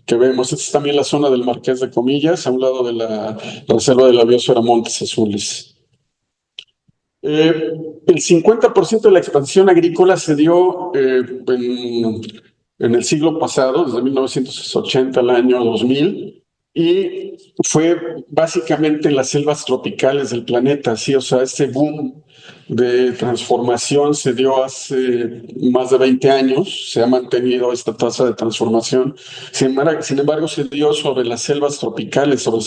que vemos, esta es también la zona del Marqués de Comillas, a un lado de la reserva de la biosfera Montes Azules. El 50% de la expansión agrícola se dio en el siglo pasado, desde 1980 al año 2000, y fue básicamente en las selvas tropicales del planeta, sí, o sea, ese boom de transformación se dio hace más de 20 años, se ha mantenido esta tasa de transformación. Sin embargo, se dio sobre las selvas tropicales, sobre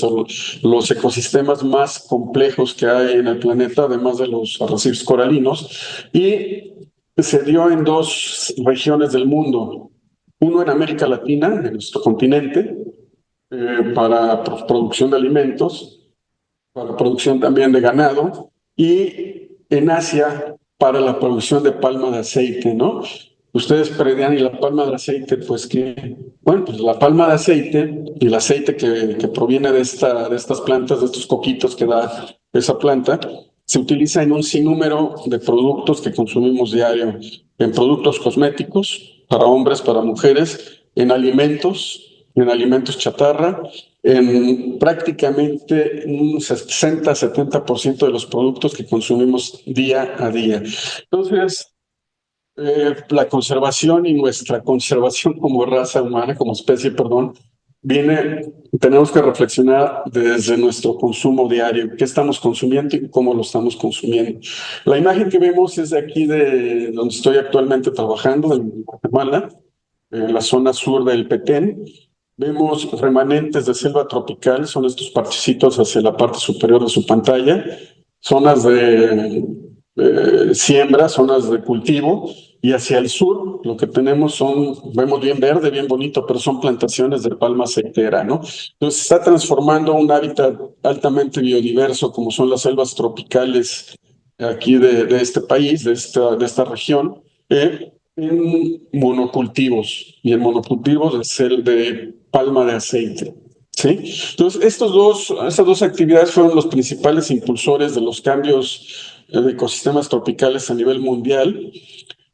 los ecosistemas más complejos que hay en el planeta, además de los arrecifes coralinos, y se dio en 2 regiones del mundo. Uno en América Latina, en nuestro continente, para producción de alimentos, para producción también de ganado, y en Asia para la producción de palma de aceite, ¿no? Ustedes predian, ¿y la palma de aceite? Pues que, bueno, pues la palma de aceite y el aceite que proviene de estas plantas, de estos coquitos que da esa planta, se utiliza en un sinnúmero de productos que consumimos diario, en productos cosméticos, para hombres, para mujeres, en alimentos chatarra, en prácticamente un 60-70% de los productos que consumimos día a día. Entonces, la conservación y nuestra conservación como raza humana, como especie, perdón, tenemos que reflexionar desde nuestro consumo diario, qué estamos consumiendo y cómo lo estamos consumiendo. La imagen que vemos es de aquí, de donde estoy actualmente trabajando, en Guatemala, en la zona sur del Petén. Vemos remanentes de selva tropical, son estos parchecitos hacia la parte superior de su pantalla, zonas de siembra, zonas de cultivo, y hacia el sur lo que tenemos vemos bien verde, bien bonito, pero son plantaciones de palma aceitera, ¿no? Entonces se está transformando un hábitat altamente biodiverso como son las selvas tropicales aquí de este país, de esta región, en monocultivos y en monocultivos de palma de aceite. ¿Sí? Entonces, estas dos actividades fueron los principales impulsores de los cambios de ecosistemas tropicales a nivel mundial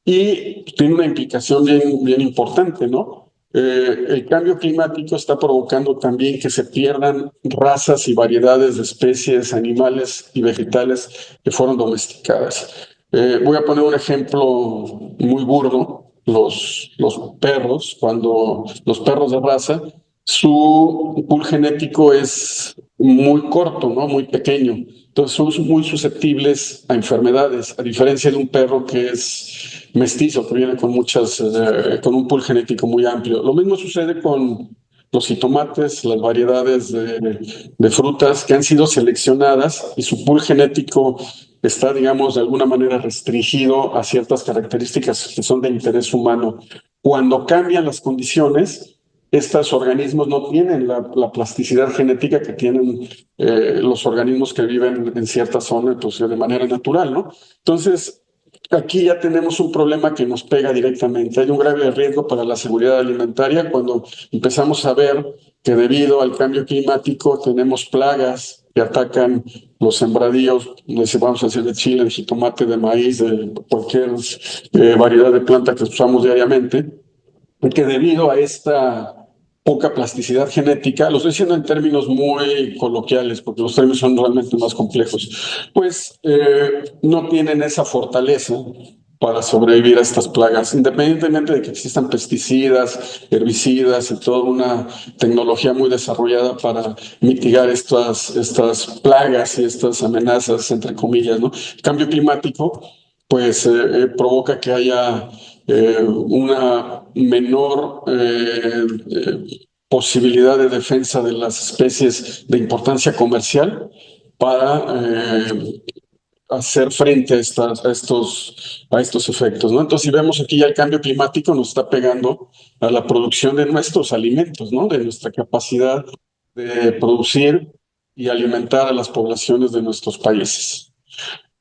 y tiene una implicación bien, bien importante, ¿no? El cambio climático está provocando también que se pierdan razas y variedades de especies animales y vegetales que fueron domesticadas. Voy a poner un ejemplo muy burdo. Los perros, cuando los perros de raza, su pool genético es muy corto, ¿no? Muy pequeño. Entonces son muy susceptibles a enfermedades, a diferencia de un perro que es mestizo, que viene con un pool genético muy amplio. Lo mismo sucede con los jitomates, las variedades de frutas que han sido seleccionadas y su pool genético está, digamos, de alguna manera restringido a ciertas características que son de interés humano. Cuando cambian las condiciones, estos organismos no tienen la plasticidad genética que tienen los organismos que viven en cierta zona, pues, de manera natural, ¿no? Entonces, aquí ya tenemos un problema que nos pega directamente. Hay un grave riesgo para la seguridad alimentaria cuando empezamos a ver que debido al cambio climático tenemos plagas que atacan los sembradíos, vamos a decir, de chile, de jitomate, de maíz, de cualquier variedad de planta que usamos diariamente, y que debido a esta poca plasticidad genética, lo estoy diciendo en términos muy coloquiales, porque los términos son realmente más complejos, pues no tienen esa fortaleza para sobrevivir a estas plagas, independientemente de que existan pesticidas, herbicidas y toda una tecnología muy desarrollada para mitigar estas plagas y estas amenazas, entre comillas, ¿no? El cambio climático, pues provoca que haya una menor posibilidad de defensa de las especies de importancia comercial para hacer frente a estos efectos, ¿no? Entonces, si vemos aquí ya el cambio climático nos está pegando a la producción de nuestros alimentos, ¿no? De nuestra capacidad de producir y alimentar a las poblaciones de nuestros países.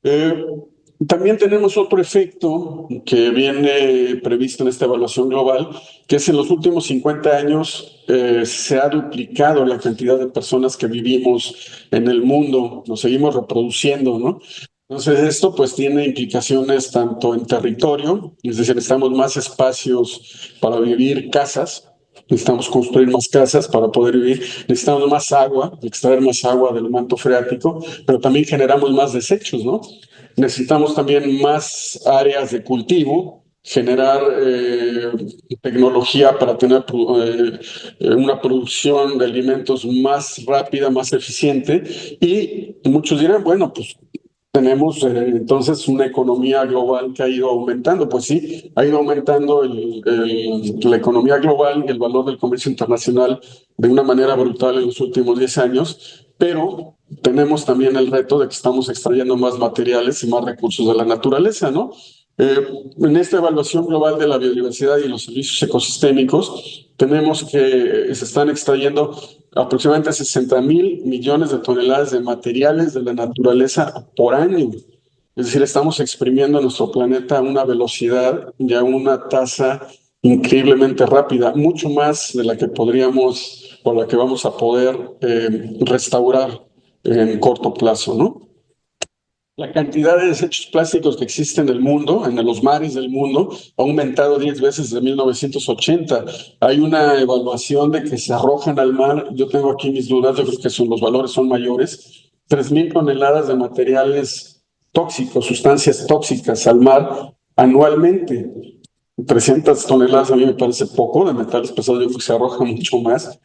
Eh, También tenemos otro efecto que viene previsto en esta evaluación global, que es en los últimos 50 años se ha duplicado la cantidad de personas que vivimos en el mundo, nos seguimos reproduciendo, ¿no? Entonces esto pues tiene implicaciones tanto en territorio, es decir, necesitamos más espacios para vivir, casas, necesitamos construir más casas para poder vivir, necesitamos más agua, extraer más agua del manto freático, pero también generamos más desechos, ¿no? Necesitamos también más áreas de cultivo, generar tecnología para tener una producción de alimentos más rápida, más eficiente. Y muchos dirán, bueno, pues tenemos entonces una economía global que ha ido aumentando. Pues sí, ha ido aumentando la economía global y el valor del comercio internacional de una manera brutal en los últimos 10 años, pero tenemos también el reto de que estamos extrayendo más materiales y más recursos de la naturaleza, ¿no? En esta evaluación global de la biodiversidad y los servicios ecosistémicos, tenemos que se están extrayendo aproximadamente 60.000 millones de toneladas de materiales de la naturaleza por año. Es decir, estamos exprimiendo nuestro planeta a una velocidad y a una tasa increíblemente rápida, mucho más de la que podríamos o la que vamos a poder restaurar en corto plazo, ¿no? La cantidad de desechos plásticos que existen en el mundo, en los mares del mundo, ha aumentado 10 veces desde 1980. Hay una evaluación de que se arrojan al mar, yo tengo aquí mis dudas, yo creo que los valores son mayores, 3.000 toneladas de materiales tóxicos, sustancias tóxicas al mar anualmente. 300 toneladas a mí me parece poco, de metales pesados yo creo que se arroja mucho más.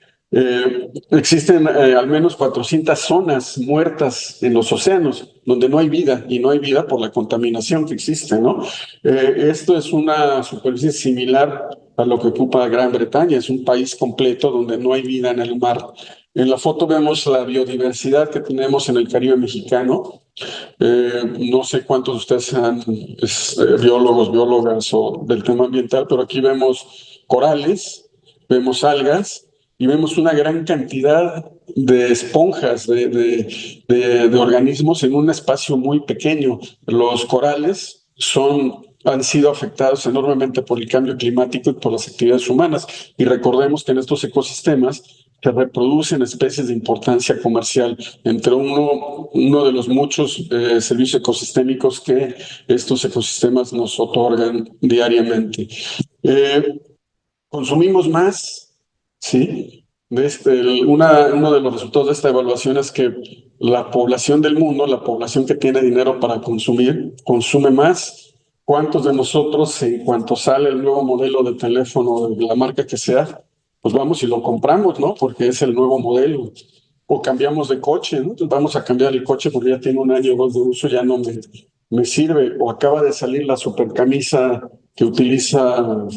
Existen al menos 400 zonas muertas en los océanos donde no hay vida y no hay vida por la contaminación que existe, ¿no? Esto es una superficie similar a lo que ocupa Gran Bretaña, es un país completo donde no hay vida en el mar. En la foto vemos la biodiversidad que tenemos en el Caribe mexicano. No sé cuántos de ustedes sean biólogos, biólogas o del tema ambiental, pero aquí vemos corales, vemos algas y vemos una gran cantidad de esponjas, de organismos en un espacio muy pequeño. Los corales han sido afectados enormemente por el cambio climático y por las actividades humanas. Y recordemos que en estos ecosistemas se reproducen especies de importancia comercial, entre uno de los muchos servicios ecosistémicos que estos ecosistemas nos otorgan diariamente. Eh, Consumimos más, ¿sí? Uno de los resultados de esta evaluación es que la población del mundo, la población que tiene dinero para consumir, consume más. ¿Cuántos de nosotros, en cuanto sale el nuevo modelo de teléfono de la marca que sea, pues vamos y lo compramos, ¿no? Porque es el nuevo modelo. O cambiamos de coche, ¿no? Entonces vamos a cambiar el coche porque ya tiene un año o dos de uso, ya no me sirve. O acaba de salir la super camisa que utiliza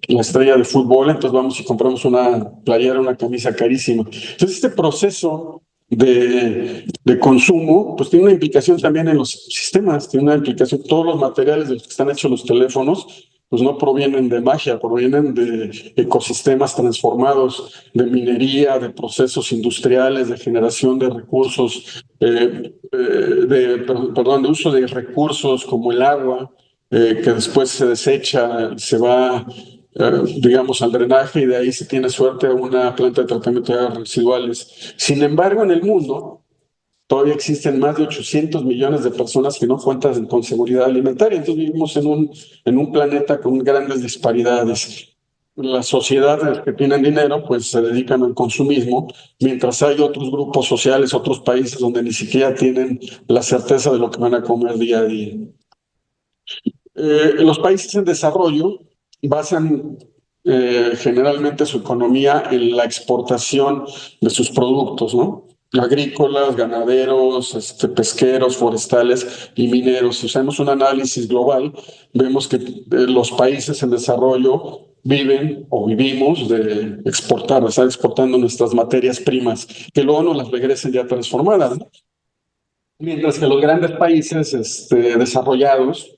la estrella de fútbol, entonces vamos y compramos una playera, una camisa carísima. Entonces, este proceso de consumo, pues tiene una implicación también en los sistemas, tiene una implicación, todos los materiales de los que están hechos los teléfonos, pues no provienen de magia, provienen de ecosistemas transformados, de minería, de procesos industriales, de generación de recursos, perdón, de uso de recursos como el agua, que después se desecha, se va digamos, al drenaje y de ahí, si tiene suerte, a una planta de tratamiento de aguas residuales. Sin embargo, en el mundo todavía existen más de 800 millones de personas que no cuentan con seguridad alimentaria. Entonces vivimos en un planeta con grandes disparidades. Las sociedades que tienen dinero pues se dedican al consumismo, mientras hay otros grupos sociales, otros países donde ni siquiera tienen la certeza de lo que van a comer día a día. Los países en desarrollo basan generalmente su economía en la exportación de sus productos, ¿no? Agrícolas, ganaderos, pesqueros, forestales y mineros. Si hacemos un análisis global, vemos que los países en desarrollo viven o vivimos de exportar, de estar exportando nuestras materias primas, que luego nos las regresen ya transformadas, ¿no? Mientras que los grandes países desarrollados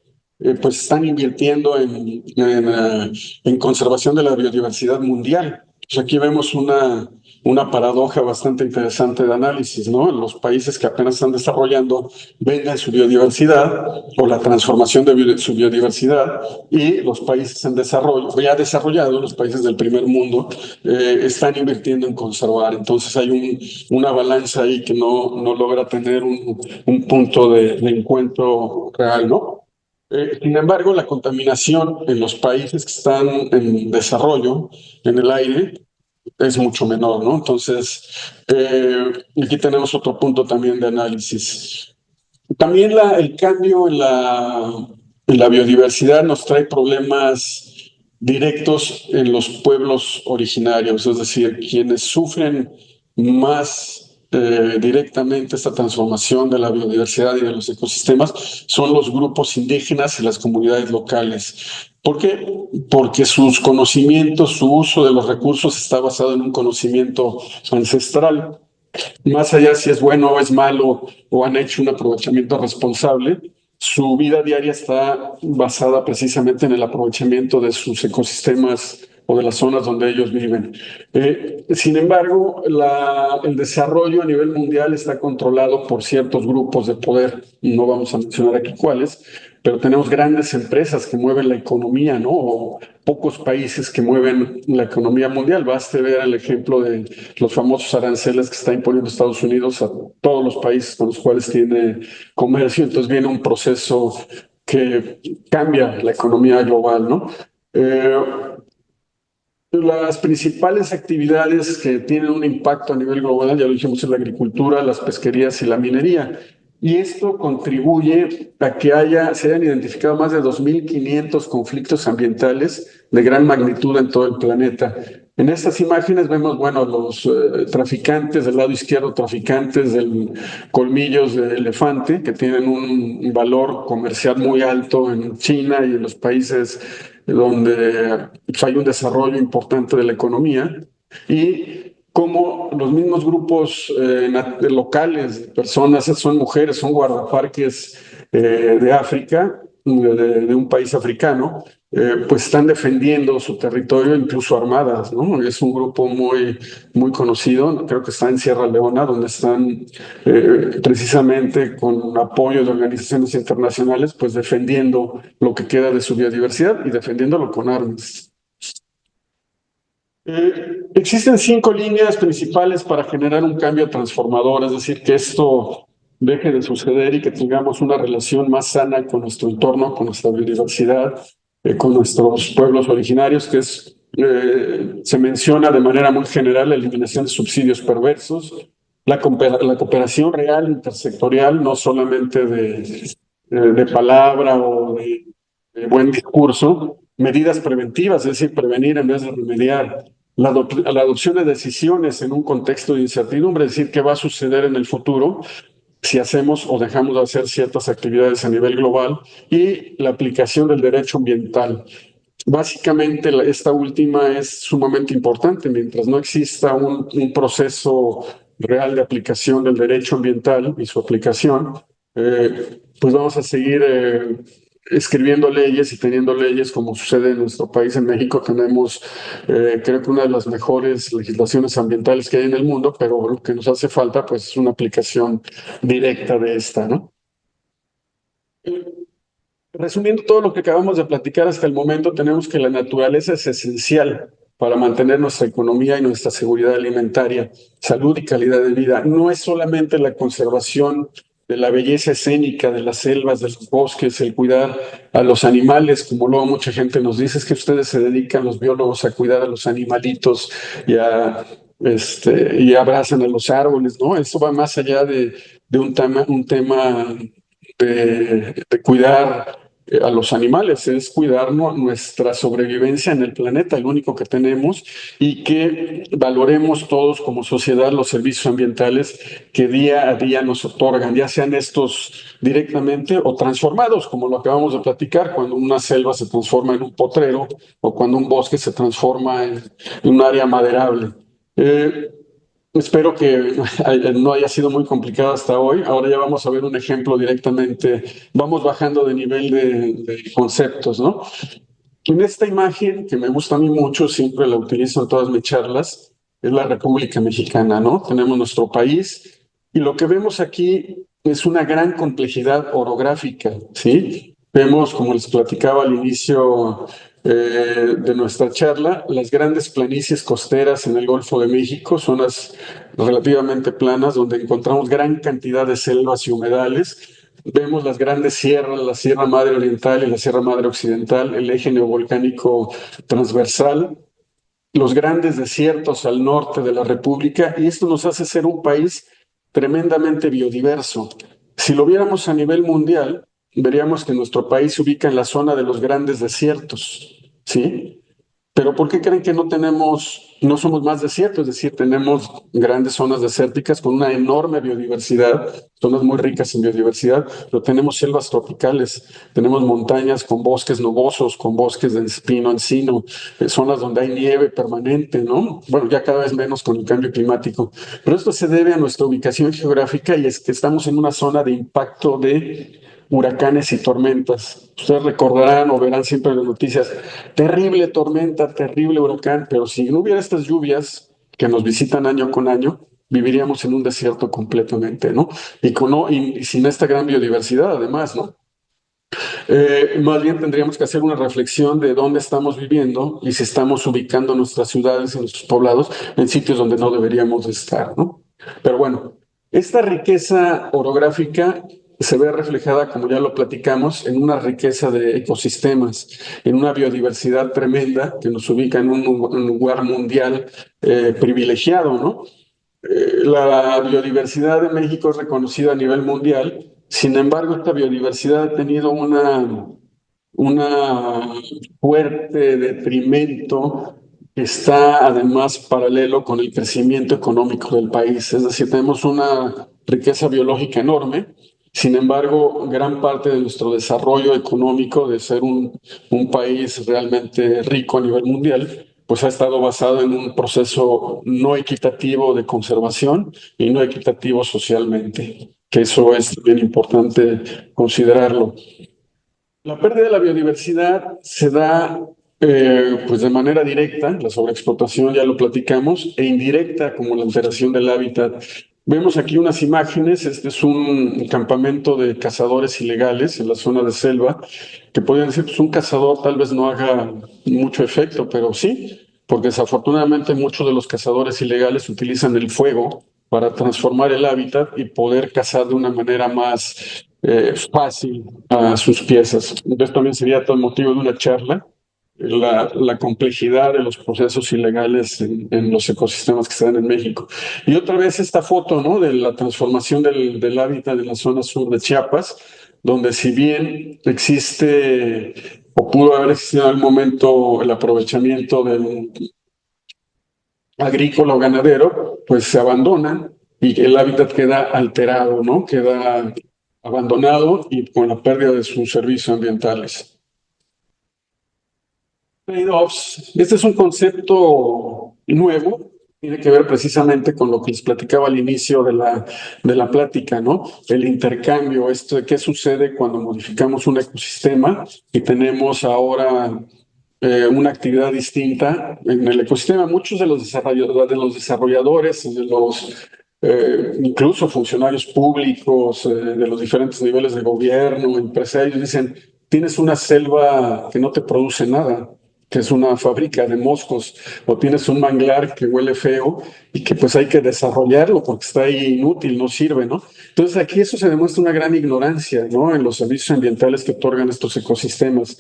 pues están invirtiendo en conservación de la biodiversidad mundial. Pues aquí vemos una paradoja bastante interesante de análisis, ¿no? Los países que apenas están desarrollando venden su biodiversidad o la transformación de su biodiversidad, y los países en desarrollo, ya desarrollados, los países del primer mundo, están invirtiendo en conservar. Entonces hay una balanza ahí que no logra tener un punto de encuentro real, ¿no? Sin embargo, la contaminación en los países que están en desarrollo, en el aire, es mucho menor, ¿no? Entonces, aquí tenemos otro punto también de análisis. También el cambio en la biodiversidad nos trae problemas directos en los pueblos originarios, es decir, quienes sufren más directamente esta transformación de la biodiversidad y de los ecosistemas son los grupos indígenas y las comunidades locales. ¿Por qué? Porque sus conocimientos, su uso de los recursos está basado en un conocimiento ancestral. Más allá si es bueno o es malo o han hecho un aprovechamiento responsable, su vida diaria está basada precisamente en el aprovechamiento de sus ecosistemas o de las zonas donde ellos viven. Sin embargo, el desarrollo a nivel mundial está controlado por ciertos grupos de poder, no vamos a mencionar aquí cuáles, pero tenemos grandes empresas que mueven la economía, ¿no? O pocos países que mueven la economía mundial. Baste ver el ejemplo de los famosos aranceles que está imponiendo Estados Unidos a todos los países con los cuales tiene comercio. Entonces viene un proceso que cambia la economía global, ¿no? Las principales actividades que tienen un impacto a nivel global, ya lo dijimos, es la agricultura, las pesquerías y la minería. Y esto contribuye a que se hayan identificado más de 2.500 conflictos ambientales de gran magnitud en todo el planeta. En estas imágenes vemos, bueno, los traficantes del lado izquierdo, traficantes de colmillos de elefante, que tienen un valor comercial muy alto en China y en los países donde pues, hay un desarrollo importante de la economía. Y como los mismos grupos locales de personas, son mujeres, son guardaparques de África, de un país africano, pues están defendiendo su territorio, incluso armadas, ¿no? Es un grupo muy conocido, creo que está en Sierra Leona, donde están precisamente con apoyo de organizaciones internacionales, pues defendiendo lo que queda de su biodiversidad y defendiéndolo con armas. Existen 5 líneas principales para generar un cambio transformador, es decir, que esto deje de suceder y que tengamos una relación más sana con nuestro entorno, con nuestra biodiversidad, con nuestros pueblos originarios, se menciona de manera muy general la eliminación de subsidios perversos, la cooperación real intersectorial, no solamente de palabra o de buen discurso, medidas preventivas, es decir, prevenir en vez de remediar, la adopción de decisiones en un contexto de incertidumbre, es decir, qué va a suceder en el futuro si hacemos o dejamos de hacer ciertas actividades a nivel global, y la aplicación del derecho ambiental. Básicamente, esta última es sumamente importante. Mientras no exista un proceso real de aplicación del derecho ambiental y su aplicación, pues vamos a seguir escribiendo leyes y teniendo leyes como sucede en nuestro país. En México tenemos, creo que una de las mejores legislaciones ambientales que hay en el mundo, pero lo que nos hace falta pues es una aplicación directa de esta, ¿no? Resumiendo todo lo que acabamos de platicar hasta el momento, tenemos que la naturaleza es esencial para mantener nuestra economía y nuestra seguridad alimentaria, salud y calidad de vida. No es solamente la conservación de la belleza escénica de las selvas, de los bosques, el cuidar a los animales, como luego mucha gente nos dice, es que ustedes se dedican, los biólogos, a cuidar a los animalitos y y abrazan a los árboles, ¿no? Eso va más allá de un tema de cuidar a los animales, es cuidarnos nuestra sobrevivencia en el planeta, el único que tenemos, y que valoremos todos como sociedad los servicios ambientales que día a día nos otorgan, ya sean estos directamente o transformados, como lo acabamos de platicar, cuando una selva se transforma en un potrero o cuando un bosque se transforma en un área maderable. Eh, Espero que no haya sido muy complicado hasta hoy. Ahora ya vamos a ver un ejemplo directamente. Vamos bajando de nivel de conceptos, ¿no? En esta imagen, que me gusta a mí mucho, siempre la utilizo en todas mis charlas, es la República Mexicana, ¿no? Tenemos nuestro país y lo que vemos aquí es una gran complejidad orográfica, ¿sí? Vemos, como les platicaba al inicio de nuestra charla, las grandes planicies costeras en el Golfo de México, zonas relativamente planas donde encontramos gran cantidad de selvas y humedales. Vemos las grandes sierras, la Sierra Madre Oriental y la Sierra Madre Occidental, el eje neovolcánico transversal, los grandes desiertos al norte de la República, y esto nos hace ser un país tremendamente biodiverso. Si lo viéramos a nivel mundial, veríamos que nuestro país se ubica en la zona de los grandes desiertos, ¿sí? Pero ¿por qué creen que no somos más desiertos? Es decir, tenemos grandes zonas desérticas con una enorme biodiversidad, zonas muy ricas en biodiversidad, pero tenemos selvas tropicales, tenemos montañas con bosques nubosos, con bosques de pino encino, zonas donde hay nieve permanente, ¿no? Bueno, ya cada vez menos con el cambio climático. Pero esto se debe a nuestra ubicación geográfica, y es que estamos en una zona de impacto de huracanes y tormentas. Ustedes recordarán o verán siempre en las noticias, terrible tormenta, terrible huracán, pero si no hubiera estas lluvias que nos visitan año con año, viviríamos en un desierto completamente, ¿no? Y sin esta gran biodiversidad, además, ¿no? Más bien tendríamos que hacer una reflexión de dónde estamos viviendo y si estamos ubicando nuestras ciudades y nuestros poblados en sitios donde no deberíamos de estar, ¿no? Pero bueno, esta riqueza orográfica se ve reflejada, como ya lo platicamos, en una riqueza de ecosistemas, en una biodiversidad tremenda que nos ubica en un lugar mundial privilegiado, ¿no? La biodiversidad de México es reconocida a nivel mundial Sin embargo, esta biodiversidad ha tenido una fuerte detrimento que está además paralelo con el crecimiento económico del país. Es decir, tenemos una riqueza biológica enorme. Sin embargo, gran parte de nuestro desarrollo económico, de ser un país realmente rico a nivel mundial, pues ha estado basado en un proceso no equitativo de conservación y no equitativo socialmente, que eso es bien importante considerarlo. La pérdida de la biodiversidad se da pues de manera directa, la sobreexplotación ya lo platicamos, e indirecta como la alteración del hábitat. Vemos aquí unas imágenes, este es un campamento de cazadores ilegales en la zona de selva, que podrían decir, pues un cazador tal vez no haga mucho efecto, pero sí, porque desafortunadamente muchos de los cazadores ilegales utilizan el fuego para transformar el hábitat y poder cazar de una manera más fácil a sus piezas. Entonces también sería todo el motivo de una charla, la complejidad de los procesos ilegales en los ecosistemas que se dan en México. Y otra vez esta foto, ¿no? De la transformación del hábitat de la zona sur de Chiapas, donde si bien existe o pudo haber existido en algún momento el aprovechamiento del agrícola o ganadero, pues se abandonan y el hábitat queda alterado, ¿no? Queda abandonado y con la pérdida de sus servicios ambientales. Trade-offs. Este es un concepto nuevo, tiene que ver precisamente con lo que les platicaba al inicio de la plática, ¿no? El intercambio, esto de qué sucede cuando modificamos un ecosistema y tenemos ahora una actividad distinta en el ecosistema. Muchos de los desarrolladores, incluso funcionarios públicos, de los diferentes niveles de gobierno, empresarios, dicen, tienes una selva que no te produce nada, que es una fábrica de moscos, o tienes un manglar que huele feo y que pues hay que desarrollarlo porque está ahí inútil, no sirve, ¿no? Entonces aquí eso se demuestra una gran ignorancia, ¿no? En los servicios ambientales que otorgan estos ecosistemas.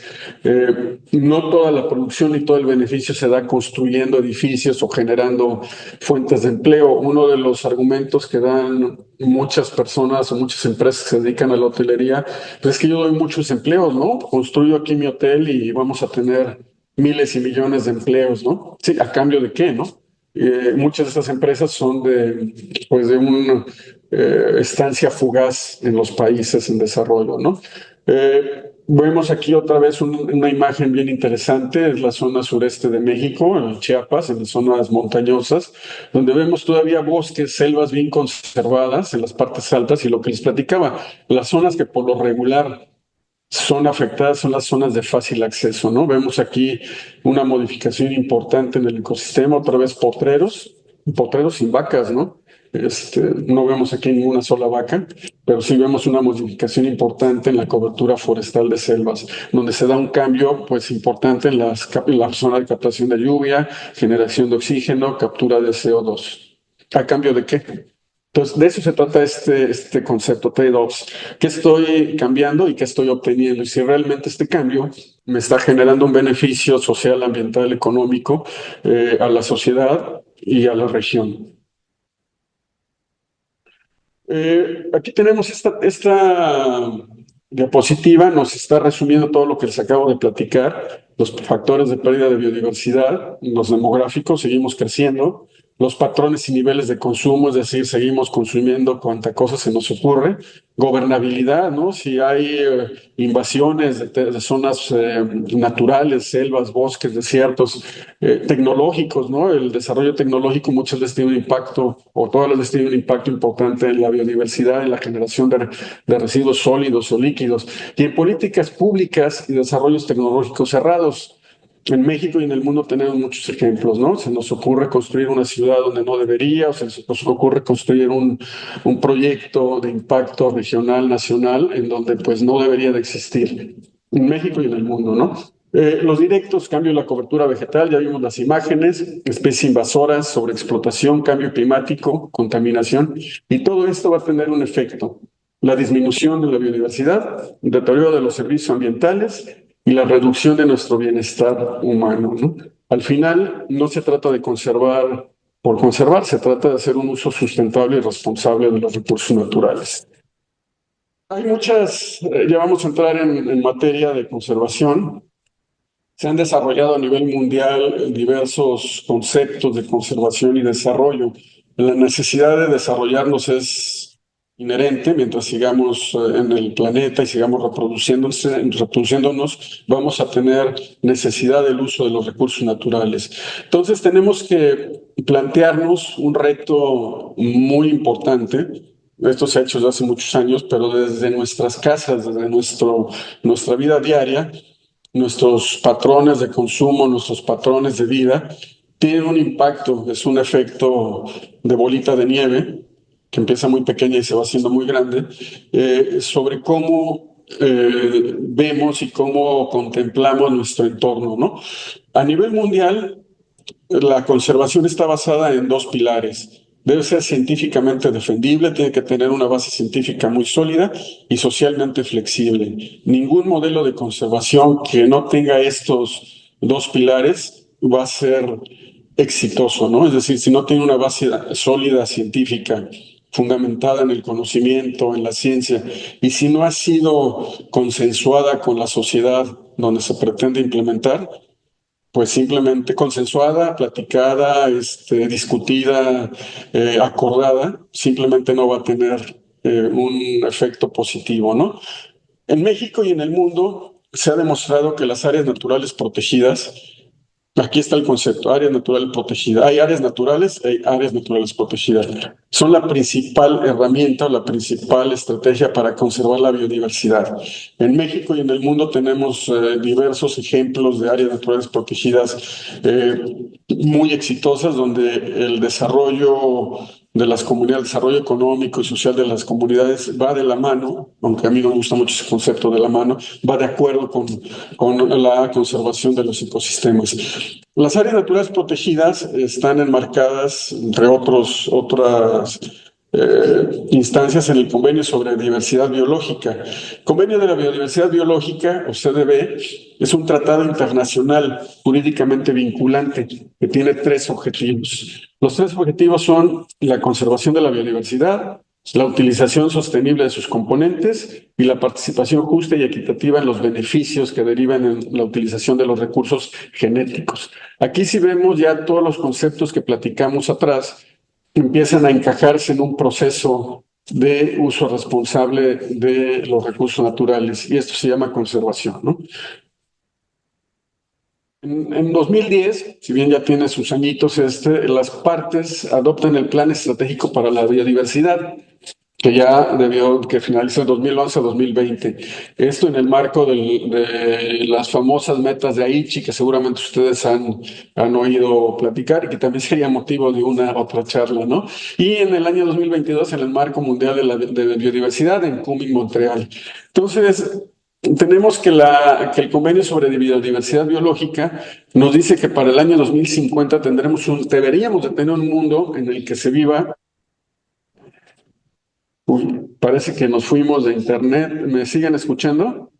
No toda la producción y todo el beneficio se da construyendo edificios o generando fuentes de empleo. Uno de los argumentos que dan muchas personas o muchas empresas que se dedican a la hotelería, pues es que yo doy muchos empleos, ¿no? Construyo aquí mi hotel y vamos a tener miles y millones de empleos, ¿no? Sí, ¿a cambio de qué, no? Muchas de estas empresas son pues de una estancia fugaz en los países en desarrollo, ¿no? Vemos aquí otra vez una imagen bien interesante, es la zona sureste de México, en Chiapas, en las zonas montañosas, donde vemos todavía bosques, selvas bien conservadas en las partes altas y lo que les platicaba, las zonas que por lo regular son afectadas, son las zonas de fácil acceso, ¿no? Vemos aquí una modificación importante en el ecosistema, otra vez potreros sin vacas, ¿no? No vemos aquí ninguna sola vaca, pero sí vemos una modificación importante en la cobertura forestal de selvas, donde se da un cambio pues importante en la zona de captación de lluvia, generación de oxígeno, captura de CO2. ¿A cambio de qué? Entonces, de eso se trata este concepto, trade-offs. ¿Qué estoy cambiando y qué estoy obteniendo? Y si realmente este cambio me está generando un beneficio social, ambiental, económico a la sociedad y a la región. Aquí tenemos esta diapositiva, nos está resumiendo todo lo que les acabo de platicar, los factores de pérdida de biodiversidad, los demográficos, seguimos creciendo, los patrones y niveles de consumo, es decir, seguimos consumiendo cuanta cosa se nos ocurre, gobernabilidad, ¿no? Si hay invasiones de zonas naturales, selvas, bosques, desiertos, tecnológicos, ¿no? El desarrollo tecnológico muchas veces tiene un impacto, o todas las veces tiene un impacto importante en la biodiversidad, en la generación de residuos sólidos o líquidos, y en políticas públicas y desarrollos tecnológicos cerrados. En México y en el mundo tenemos muchos ejemplos, ¿no? Se nos ocurre construir una ciudad donde no debería, o se nos ocurre construir un proyecto de impacto regional, nacional, en donde pues no debería de existir, en México y en el mundo, ¿no? Los directos, cambio en la cobertura vegetal, ya vimos las imágenes, especies invasoras, sobreexplotación, cambio climático, contaminación, y todo esto va a tener un efecto. La disminución de la biodiversidad, el deterioro de los servicios ambientales y la reducción de nuestro bienestar humano, ¿no? Al final, no se trata de conservar por conservar, se trata de hacer un uso sustentable y responsable de los recursos naturales. Hay muchas, ya vamos a entrar en materia de conservación. Se han desarrollado a nivel mundial diversos conceptos de conservación y desarrollo. La necesidad de desarrollarnos es inherente. Mientras sigamos en el planeta y sigamos reproduciéndonos, vamos a tener necesidad del uso de los recursos naturales. Entonces tenemos que plantearnos un reto muy importante. Esto se ha hecho desde hace muchos años, pero desde nuestras casas, desde nuestra vida diaria, nuestros patrones de consumo, nuestros patrones de vida, tienen un impacto, es un efecto de bolita de nieve que empieza muy pequeña y se va haciendo muy grande, sobre cómo vemos y cómo contemplamos nuestro entorno, ¿no? A nivel mundial, la conservación está basada en dos pilares. Debe ser científicamente defendible, tiene que tener una base científica muy sólida y socialmente flexible. Ningún modelo de conservación que no tenga estos dos pilares va a ser exitoso, ¿no? Es decir, si no tiene una base sólida científica, fundamentada en el conocimiento, en la ciencia, y si no ha sido consensuada con la sociedad donde se pretende implementar, pues simplemente consensuada, platicada, discutida, acordada, simplemente no va a tener un efecto positivo, ¿no? En México y en el mundo se ha demostrado que las áreas naturales protegidas, aquí está el concepto, áreas naturales protegidas. Hay áreas naturales protegidas. Son la principal herramienta o la principal estrategia para conservar la biodiversidad. En México y en el mundo tenemos diversos ejemplos de áreas naturales protegidas muy exitosas, donde el desarrollo de las comunidades, el desarrollo económico y social de las comunidades va de la mano, aunque a mí no me gusta mucho ese concepto de la mano, va de acuerdo con la conservación de los ecosistemas. Las áreas naturales protegidas están enmarcadas, entre otras instancias, en el Convenio sobre Diversidad Biológica. El Convenio de la Biodiversidad Biológica, o CDB, es un tratado internacional jurídicamente vinculante que tiene tres objetivos. Los tres objetivos son la conservación de la biodiversidad, la utilización sostenible de sus componentes y la participación justa y equitativa en los beneficios que derivan en la utilización de los recursos genéticos. Aquí sí vemos ya todos los conceptos que platicamos atrás empiezan a encajarse en un proceso de uso responsable de los recursos naturales, y esto se llama conservación, ¿no? En 2010, si bien ya tiene sus añitos, las partes adoptan el Plan Estratégico para la Biodiversidad, que ya debió que finalizar en 2011-2020. Esto en el marco de las famosas metas de Aichi, que seguramente ustedes han oído platicar y que también sería motivo de una otra charla, ¿no? Y en el año 2022 en el marco mundial de biodiversidad en Kunming, Montreal. Entonces, tenemos que el convenio sobre biodiversidad biológica nos dice que para el año 2050 deberíamos de tener un mundo en el que se viva. Uy, parece que nos fuimos de internet. ¿Me siguen escuchando?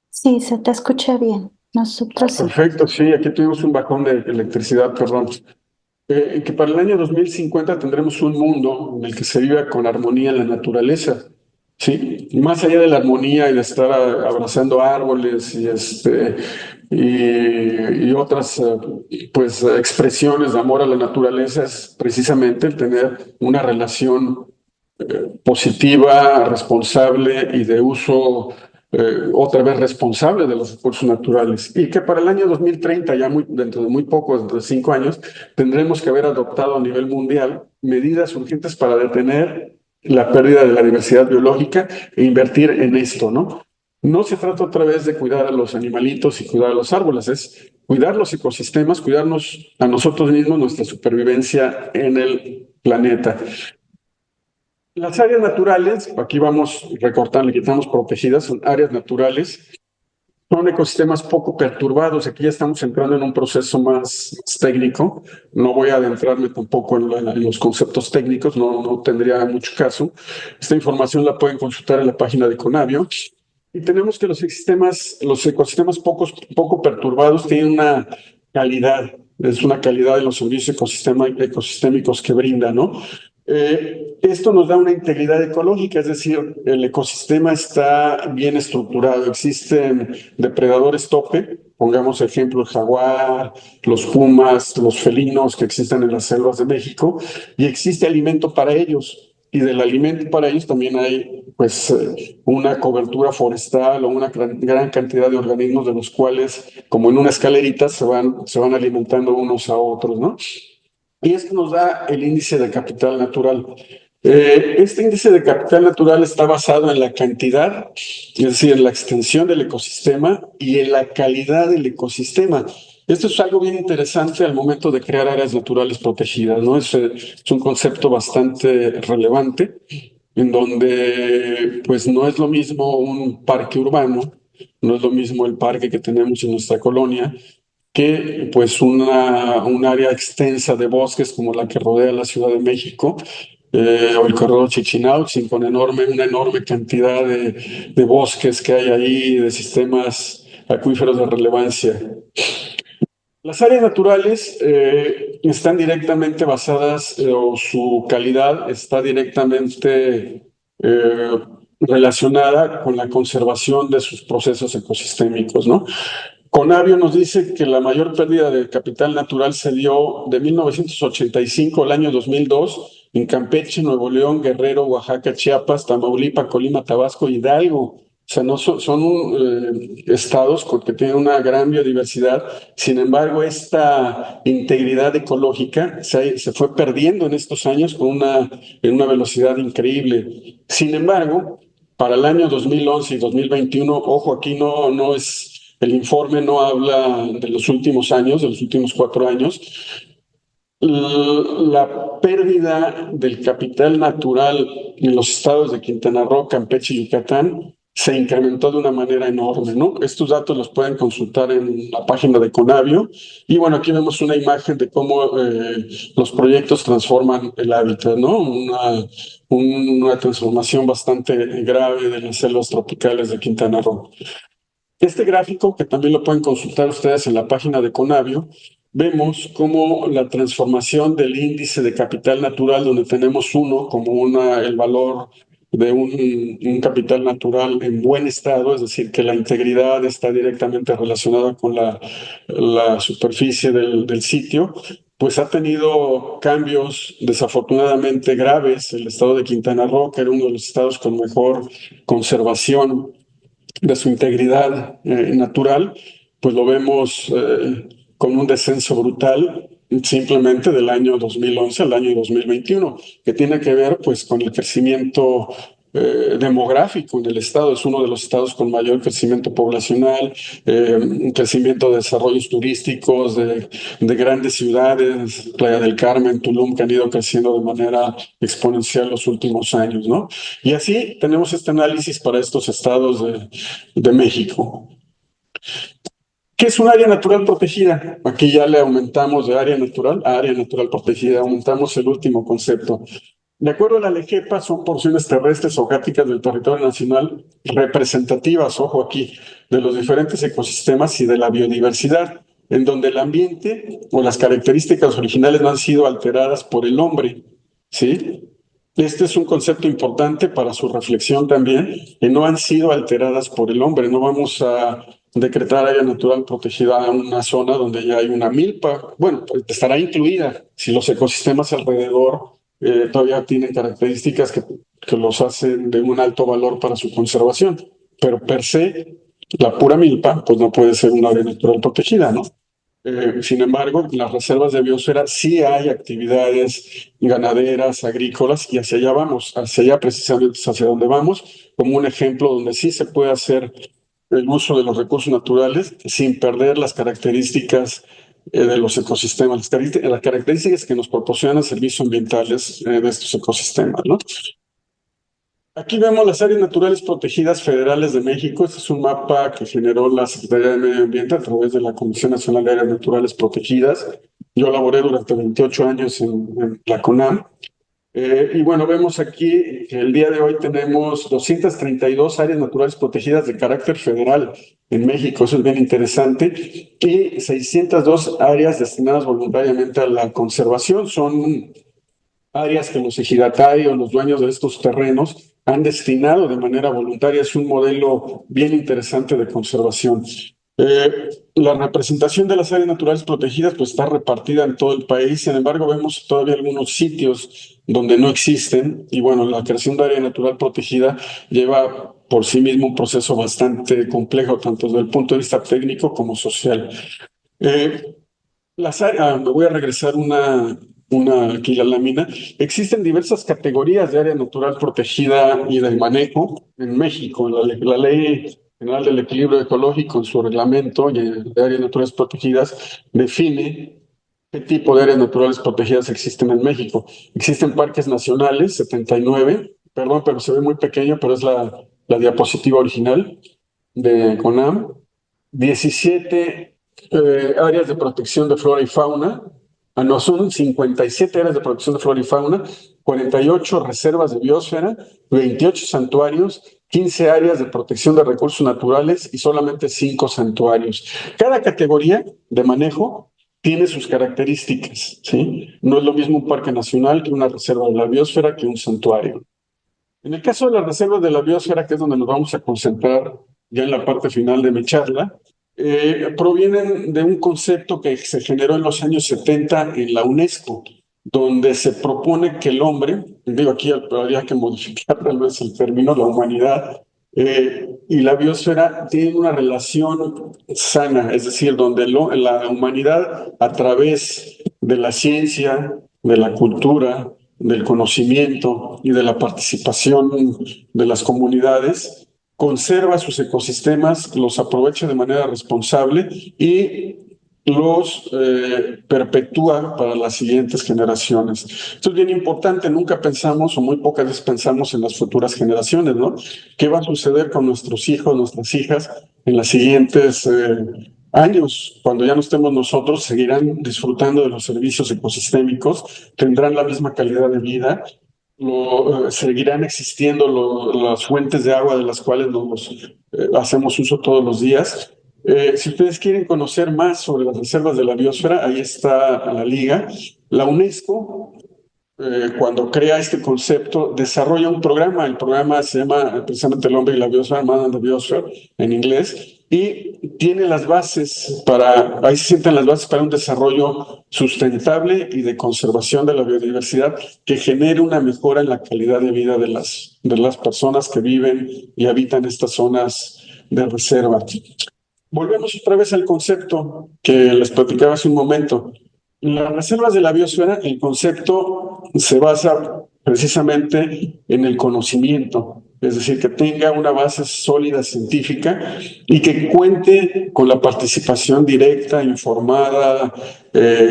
Sí, se te escucha bien. Nosotros sí. Perfecto, sí, aquí tuvimos un bajón de electricidad, perdón. Que para el año 2050 tendremos un mundo en el que se viva con armonía en la naturaleza, ¿sí? Más allá de la armonía y de estar abrazando árboles y otras pues expresiones de amor a la naturaleza, es precisamente el tener una relación positiva, responsable y de uso otra vez responsable de los recursos naturales. Y que para el año 2030, dentro de muy poco, dentro de 5 años, tendremos que haber adoptado a nivel mundial medidas urgentes para detener la pérdida de la diversidad biológica e invertir en esto, ¿no? No se trata otra vez de cuidar a los animalitos y cuidar a los árboles, es cuidar los ecosistemas, cuidarnos a nosotros mismos, nuestra supervivencia en el planeta. Las áreas naturales, aquí vamos recortando, le quitamos protegidas, son áreas naturales, son ecosistemas poco perturbados. Aquí ya estamos entrando en un proceso más técnico. No voy a adentrarme tampoco en los conceptos técnicos, no tendría mucho caso. Esta información la pueden consultar en la página de Conavio. Y tenemos que los ecosistemas poco perturbados tienen una calidad, es una calidad de los servicios ecosistémicos que brindan, ¿no? Esto nos da una integridad ecológica, es decir, el ecosistema está bien estructurado. Existen depredadores tope, pongamos ejemplo el jaguar, los pumas, los felinos que existen en las selvas de México, y existe alimento para ellos. Y del alimento para ellos también hay pues una cobertura forestal o una gran cantidad de organismos de los cuales, como en una escalerita, se van alimentando unos a otros, ¿no? Y esto nos da el índice de capital natural. Este índice de capital natural está basado en la cantidad, es decir, en la extensión del ecosistema y en la calidad del ecosistema. Esto es algo bien interesante al momento de crear áreas naturales protegidas, ¿no? Es un concepto bastante relevante, en donde pues no es lo mismo un parque urbano, no es lo mismo el parque que tenemos en nuestra colonia, que pues un área extensa de bosques como la que rodea la Ciudad de México, o el corredor Chichinautzin, con una enorme cantidad de bosques que hay ahí, de sistemas acuíferos de relevancia. Las áreas naturales están directamente basadas, o su calidad está directamente relacionada con la conservación de sus procesos ecosistémicos, ¿no? Conavio nos dice que la mayor pérdida de capital natural se dio de 1985 al año 2002 en Campeche, Nuevo León, Guerrero, Oaxaca, Chiapas, Tamaulipas, Colima, Tabasco, Hidalgo. O sea, no son estados que tienen una gran biodiversidad. Sin embargo, esta integridad ecológica se fue perdiendo en estos años en una velocidad increíble. Sin embargo, para el año 2011 y 2021, ojo, aquí no es, el informe no habla de los últimos años, de los últimos 4 años. La pérdida del capital natural en los estados de Quintana Roo, Campeche y Yucatán se incrementó de una manera enorme, ¿no? Estos datos los pueden consultar en la página de Conavio. Y bueno, aquí vemos una imagen de cómo los proyectos transforman el hábitat, ¿no? Una transformación bastante grave de las selvas tropicales de Quintana Roo. Este gráfico, que también lo pueden consultar ustedes en la página de Conavio, vemos cómo la transformación del índice de capital natural, donde tenemos uno como el valor de un capital natural en buen estado, es decir, que la integridad está directamente relacionada con la superficie del sitio, pues ha tenido cambios desafortunadamente graves. El estado de Quintana Roo, que era uno de los estados con mejor conservación de su integridad natural, pues lo vemos con un descenso brutal simplemente del año 2011 al año 2021, que tiene que ver pues con el crecimiento demográfico en el estado. Es uno de los estados con mayor crecimiento poblacional, un crecimiento de desarrollos turísticos, de grandes ciudades, Playa del Carmen, Tulum, que han ido creciendo de manera exponencial los últimos años, ¿no? Y así tenemos este análisis para estos estados de México. ¿Qué es un área natural protegida? Aquí ya le aumentamos de área natural a área natural protegida, aumentamos el último concepto. De acuerdo a la LEGEPA, son porciones terrestres o gáticas del territorio nacional representativas, ojo aquí, de los diferentes ecosistemas y de la biodiversidad, en donde el ambiente o las características originales no han sido alteradas por el hombre, ¿sí? Este es un concepto importante para su reflexión también, que no han sido alteradas por el hombre. No vamos a decretar área natural protegida en una zona donde ya hay una milpa. Bueno, pues estará incluida si los ecosistemas alrededor todavía tienen características que los hacen de un alto valor para su conservación. Pero per se, la pura milpa, pues no puede ser un área natural protegida, ¿no? Sin embargo, en las reservas de biosfera sí hay actividades ganaderas, agrícolas, y hacia allá vamos, hacia allá precisamente es hacia donde vamos, como un ejemplo donde sí se puede hacer el uso de los recursos naturales sin perder las características de los ecosistemas, las características que nos proporcionan servicios ambientales de estos ecosistemas, ¿no? Aquí vemos las áreas naturales protegidas federales de México. Este es un mapa que generó la Secretaría de Medio Ambiente a través de la Comisión Nacional de Áreas Naturales Protegidas. Yo laboré durante 28 años en la CONAM. Y bueno, vemos aquí que el día de hoy tenemos 232 áreas naturales protegidas de carácter federal en México. Eso es bien interesante. Y 602 áreas destinadas voluntariamente a la conservación. Son áreas que los ejidatarios, los dueños de estos terrenos, han destinado de manera voluntaria. Es un modelo bien interesante de conservación. La representación de las áreas naturales protegidas pues está repartida en todo el país. Sin embargo, vemos todavía algunos sitios donde no existen, y bueno, la creación de área natural protegida lleva por sí mismo un proceso bastante complejo, tanto desde el punto de vista técnico como social. Eh, Me voy a regresar aquí la lámina. Existen diversas categorías de área natural protegida y de manejo en México. La Ley General del Equilibrio Ecológico, en su reglamento de áreas naturales protegidas, define qué tipo de áreas naturales protegidas existen en México. Existen parques nacionales, 79. Perdón, pero se ve muy pequeño, pero es la diapositiva original de CONAM. 17 áreas de protección de flora y fauna. No, son 57 áreas de protección de flora y fauna, 48 reservas de biosfera, 28 santuarios, 15 áreas de protección de recursos naturales y solamente 5 santuarios. Cada categoría de manejo tiene sus características, ¿sí? No es lo mismo un parque nacional que una reserva de la biosfera que un santuario. En el caso de las reservas de la biosfera, que es donde nos vamos a concentrar ya en la parte final de mi charla, provienen de un concepto que se generó en los años 70 en la UNESCO, donde se propone que el hombre, digo aquí habría que modificar tal vez el término, la humanidad, y la biosfera tienen una relación sana, es decir, donde la humanidad a través de la ciencia, de la cultura, del conocimiento y de la participación de las comunidades, conserva sus ecosistemas, los aprovecha de manera responsable y los perpetúa para las siguientes generaciones. Esto es bien importante, nunca pensamos o muy pocas veces pensamos en las futuras generaciones, ¿no? ¿Qué va a suceder con nuestros hijos, nuestras hijas en las siguientes años? Cuando ya no estemos nosotros, seguirán disfrutando de los servicios ecosistémicos, tendrán la misma calidad de vida, seguirán existiendo las fuentes de agua de las cuales hacemos uso todos los días. Si ustedes quieren conocer más sobre las reservas de la biosfera, ahí está la liga. La UNESCO, cuando crea este concepto, desarrolla un programa. El programa se llama precisamente El hombre y la biosfera, Man and the Biosphere en inglés, y tiene las bases ahí se sientan las bases para un desarrollo sustentable y de conservación de la biodiversidad que genere una mejora en la calidad de vida de las personas que viven y habitan estas zonas de reserva. Volvemos otra vez al concepto que les platicaba hace un momento. Las reservas de la biosfera, el concepto se basa precisamente en el conocimiento, es decir, que tenga una base sólida científica y que cuente con la participación directa, informada,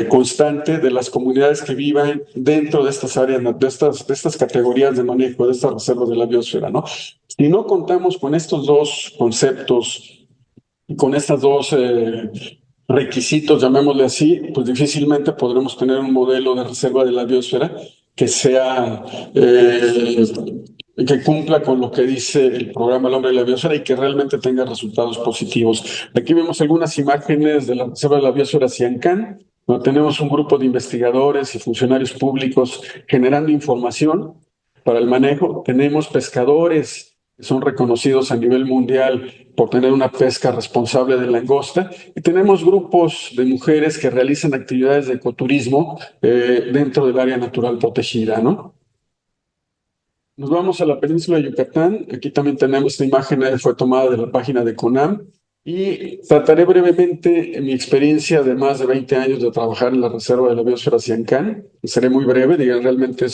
constante de las comunidades que vivan dentro de estas áreas, de estas categorías de manejo, de estas reservas de la biosfera, ¿no? Si no contamos con estos dos conceptos, con estos dos requisitos, llamémosle así, pues difícilmente podremos tener un modelo de reserva de la biosfera que sea, que cumpla con lo que dice el programa El Hombre y la Biosfera y que realmente tenga resultados positivos. Aquí vemos algunas imágenes de la reserva de la biosfera Siancán, donde tenemos un grupo de investigadores y funcionarios públicos generando información para el manejo. Tenemos pescadores que son reconocidos a nivel mundial por tener una pesca responsable de langosta, y tenemos grupos de mujeres que realizan actividades de ecoturismo dentro del área natural protegida, ¿no? Nos vamos a la península de Yucatán. Aquí también tenemos esta imagen, fue tomada de la página de CONAM. Y trataré brevemente mi experiencia de más de 20 años de trabajar en la Reserva de la Biosfera Siancán. Seré muy breve, realmente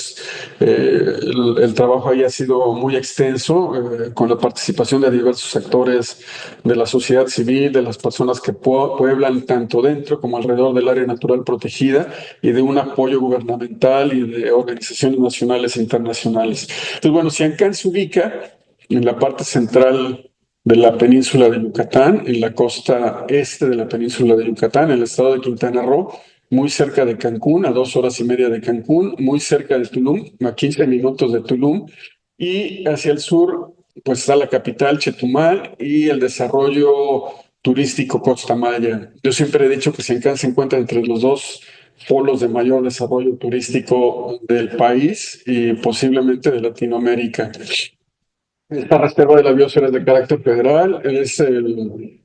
el trabajo ahí ha sido muy extenso, con la participación de diversos sectores de la sociedad civil, de las personas que pueblan tanto dentro como alrededor del área natural protegida, y de un apoyo gubernamental y de organizaciones nacionales e internacionales. Entonces, bueno, Siancán se ubica en la parte central de la península de Yucatán, en la costa este de la península de Yucatán, en el estado de Quintana Roo, muy cerca de Cancún, a 2 horas y media de Cancún, muy cerca de Tulum, a 15 minutos de Tulum, y hacia el sur, pues está la capital, Chetumal, y el desarrollo turístico Costa Maya. Yo siempre he dicho que Siancán se encuentra entre los dos polos de mayor desarrollo turístico del país y posiblemente de Latinoamérica. Esta reserva de la biosfera es de carácter federal,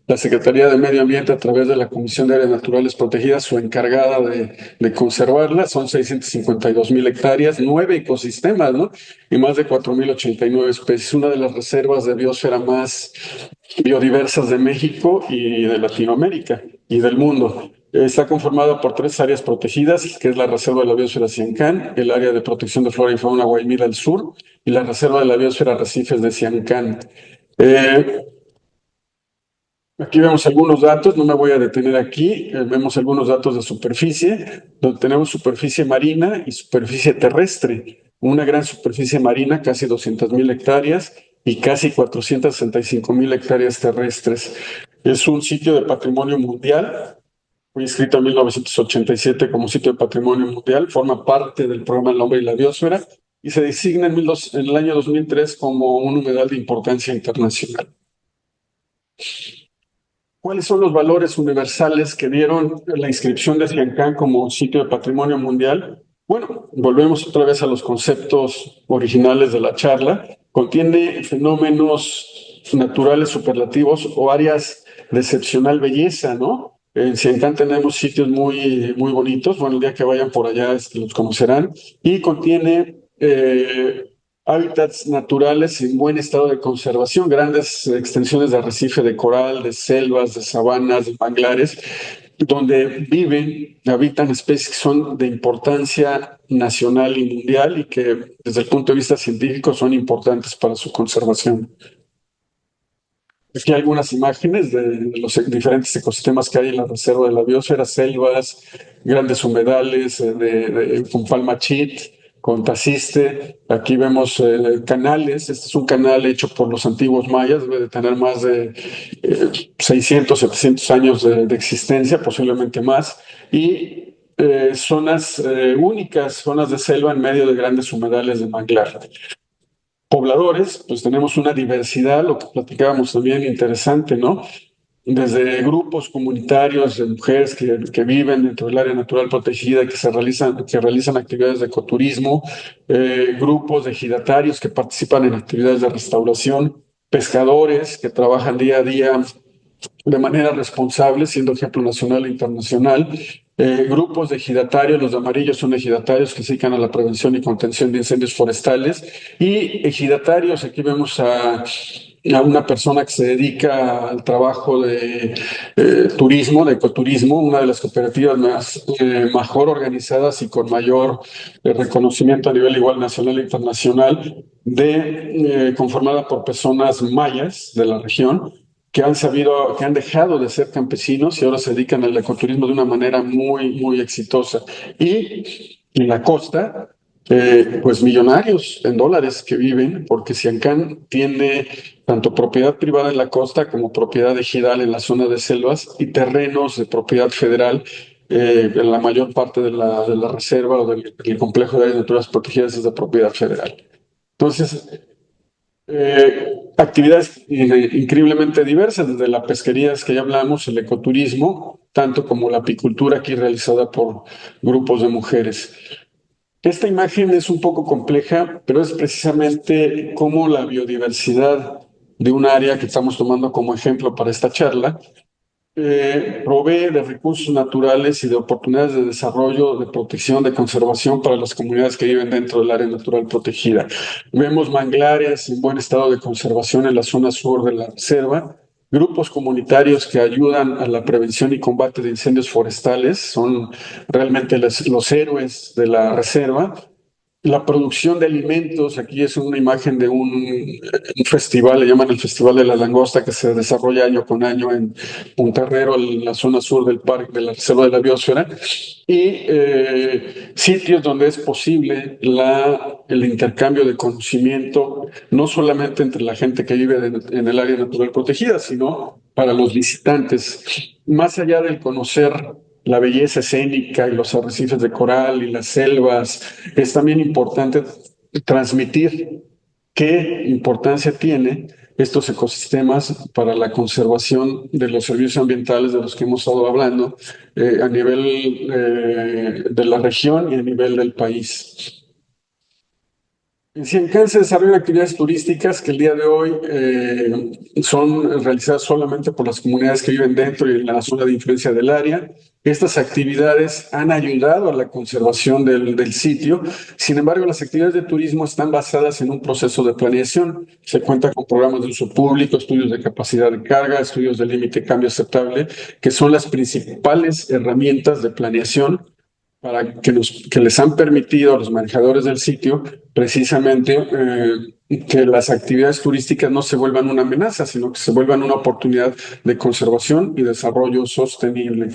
la Secretaría de Medio Ambiente a través de la Comisión de Áreas Naturales Protegidas, su encargada de conservarla, son 652,000 hectáreas, 9 ecosistemas, ¿no? Y más de 4,089 especies, una de las reservas de biosfera más biodiversas de México y de Latinoamérica y del mundo. Está conformada por 3 áreas protegidas, que es la Reserva de la Biosfera Siancán, el Área de Protección de Flora y Fauna Guaymira al sur y la Reserva de la Biosfera Arrecifes de Siancán. Aquí vemos algunos datos, no me voy a detener aquí, vemos algunos datos de superficie, donde tenemos superficie marina y superficie terrestre. Una gran superficie marina, casi 200,000 hectáreas, y casi 465,000 hectáreas terrestres. Es un sitio de patrimonio mundial, fue inscrito en 1987 como sitio de patrimonio mundial, forma parte del programa El Hombre y la Biosfera, y se designa en el año 2003 como un humedal de importancia internacional. ¿Cuáles son los valores universales que dieron la inscripción de Siancán como sitio de patrimonio mundial? Bueno, volvemos otra vez a los conceptos originales de la charla. Contiene fenómenos naturales superlativos o áreas de excepcional belleza, ¿no? En Siancán tenemos sitios muy, muy bonitos. Bueno, el día que vayan por allá los conocerán. Y contiene hábitats naturales en buen estado de conservación, grandes extensiones de arrecife de coral, de selvas, de sabanas, de manglares, donde viven, habitan especies que son de importancia nacional y mundial y que desde el punto de vista científico son importantes para su conservación. Aquí hay algunas imágenes de los diferentes ecosistemas que hay en la reserva de la biosfera, selvas, grandes humedales, con palmachit, con taciste. Aquí vemos canales. Este es un canal hecho por los antiguos mayas, debe de tener más de 600, 700 años de existencia, posiblemente más. Y zonas únicas, zonas de selva en medio de grandes humedales de manglar. Pobladores, pues tenemos una diversidad, lo que platicábamos también interesante, ¿no? Desde grupos comunitarios de mujeres que viven dentro del área natural protegida, que realizan actividades de ecoturismo, grupos de ejidatarios que participan en actividades de restauración, pescadores que trabajan día a día de manera responsable, siendo ejemplo nacional e internacional. Grupos de ejidatarios, los de amarillos son ejidatarios que se dedican a la prevención y contención de incendios forestales. Y ejidatarios, aquí vemos a una persona que se dedica al trabajo de turismo, de ecoturismo, una de las cooperativas mejor organizadas y con mayor reconocimiento a nivel igual nacional e internacional, conformada por personas mayas de la región que han dejado de ser campesinos y ahora se dedican al ecoturismo de una manera muy, muy exitosa. Y en la costa, pues millonarios en dólares que viven, porque Siancán tiene tanto propiedad privada en la costa como propiedad ejidal en la zona de selvas y terrenos de propiedad federal en la mayor parte de la reserva o del complejo de áreas naturales protegidas es de propiedad federal. Entonces, actividades increíblemente diversas, desde la pesquería que ya hablamos, el ecoturismo, tanto como la apicultura aquí realizada por grupos de mujeres. Esta imagen es un poco compleja, pero es precisamente cómo la biodiversidad de un área que estamos tomando como ejemplo para esta charla provee de recursos naturales y de oportunidades de desarrollo, de protección, de conservación para las comunidades que viven dentro del área natural protegida. Vemos manglares en buen estado de conservación en la zona sur de la reserva, grupos comunitarios que ayudan a la prevención y combate de incendios forestales, son realmente los héroes de la reserva. La producción de alimentos, aquí es una imagen de un festival, le llaman el Festival de la Langosta, que se desarrolla año con año en Punta Herrero, en la zona sur del parque de la Reserva de la Biosfera, y sitios donde es posible el intercambio de conocimiento, no solamente entre la gente que vive en el área natural protegida, sino para los visitantes. Más allá del conocer la belleza escénica y los arrecifes de coral y las selvas, es también importante transmitir qué importancia tiene estos ecosistemas para la conservación de los servicios ambientales de los que hemos estado hablando a nivel de la región y a nivel del país. En Siancán se desarrollan actividades turísticas que el día de hoy son realizadas solamente por las comunidades que viven dentro y en la zona de influencia del área. Estas actividades han ayudado a la conservación del sitio. Sin embargo, las actividades de turismo están basadas en un proceso de planeación. Se cuenta con programas de uso público, estudios de capacidad de carga, estudios de límite de cambio aceptable, que son las principales herramientas de planeación que les han permitido a los manejadores del sitio precisamente que las actividades turísticas no se vuelvan una amenaza, sino que se vuelvan una oportunidad de conservación y desarrollo sostenible.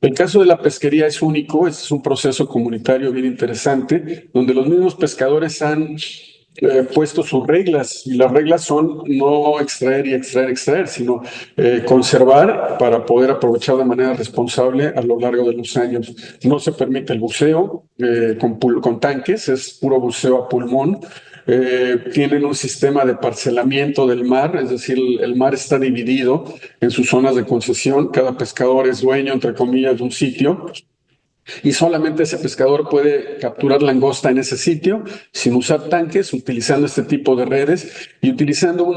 El caso de la pesquería es único, es un proceso comunitario bien interesante, donde los mismos pescadores han puesto sus reglas, y las reglas son no extraer y extraer, sino conservar para poder aprovechar de manera responsable a lo largo de los años. No se permite el buceo con tanques, es puro buceo a pulmón. Tienen un sistema de parcelamiento del mar, es decir, el mar está dividido en sus zonas de concesión, cada pescador es dueño, entre comillas, de un sitio, y solamente ese pescador puede capturar langosta en ese sitio sin usar tanques, utilizando este tipo de redes y utilizando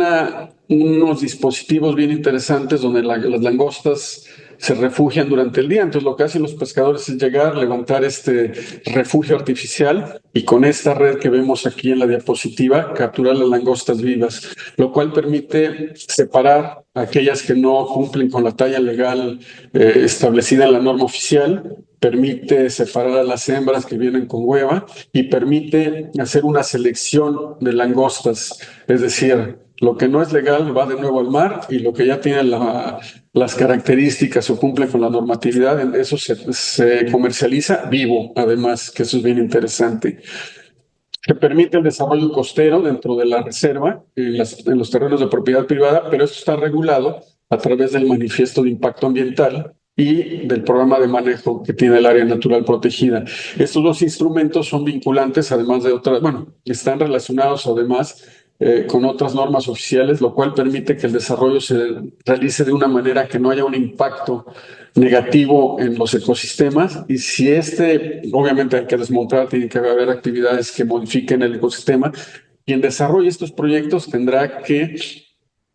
unos dispositivos bien interesantes donde las langostas se refugian durante el día. Entonces lo que hacen los pescadores es llegar, levantar este refugio artificial y con esta red que vemos aquí en la diapositiva capturar las langostas vivas, lo cual permite separar a aquellas que no cumplen con la talla legal establecida en la norma oficial, permite separar a las hembras que vienen con hueva y permite hacer una selección de langostas. Es decir, lo que no es legal va de nuevo al mar y lo que ya tiene las características o cumple con la normatividad, eso se comercializa vivo, además, que eso es bien interesante. Se permite el desarrollo costero dentro de la reserva, en los terrenos de propiedad privada, pero esto está regulado a través del manifiesto de impacto ambiental y del programa de manejo que tiene el área natural protegida. Estos dos instrumentos son vinculantes, además de otras, bueno, están relacionados además con otras normas oficiales, lo cual permite que el desarrollo se realice de una manera que no haya un impacto negativo en los ecosistemas, y si obviamente hay que desmontar, tiene que haber actividades que modifiquen el ecosistema, quien desarrolle estos proyectos tendrá que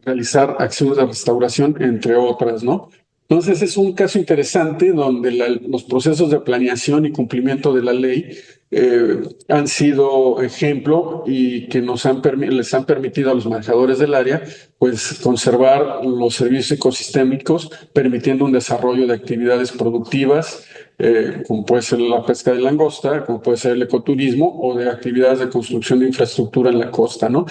realizar acciones de restauración, entre otras, ¿no? Entonces es un caso interesante donde los procesos de planeación y cumplimiento de la ley han sido ejemplo y que les han permitido a los manejadores del área pues conservar los servicios ecosistémicos, permitiendo un desarrollo de actividades productivas, como puede ser la pesca de langosta, como puede ser el ecoturismo o de actividades de construcción de infraestructura en la costa, ¿no?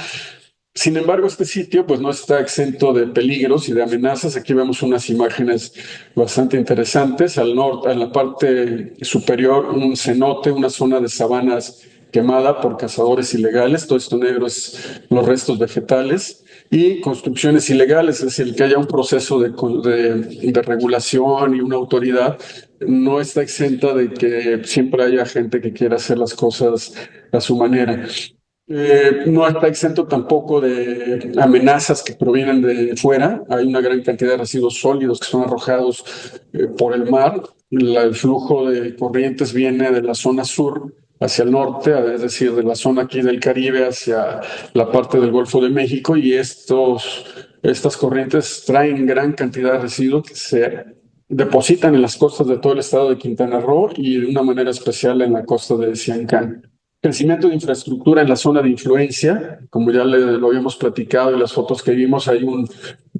Sin embargo, este sitio pues no está exento de peligros y de amenazas. Aquí vemos unas imágenes bastante interesantes. Al norte, en la parte superior, un cenote, una zona de sabanas quemada por cazadores ilegales. Todo esto negro es los restos vegetales y construcciones ilegales, es decir, que haya un proceso de regulación y una autoridad no está exenta de que siempre haya gente que quiera hacer las cosas a su manera. No está exento tampoco de amenazas que provienen de fuera. Hay una gran cantidad de residuos sólidos que son arrojados por el mar. El flujo de corrientes viene de la zona sur hacia el norte, es decir, de la zona aquí del Caribe hacia la parte del Golfo de México, y estas corrientes traen gran cantidad de residuos que se depositan en las costas de todo el estado de Quintana Roo y de una manera especial en la costa de Siancán. Crecimiento de infraestructura en la zona de influencia, como ya lo habíamos platicado en las fotos que vimos, hay un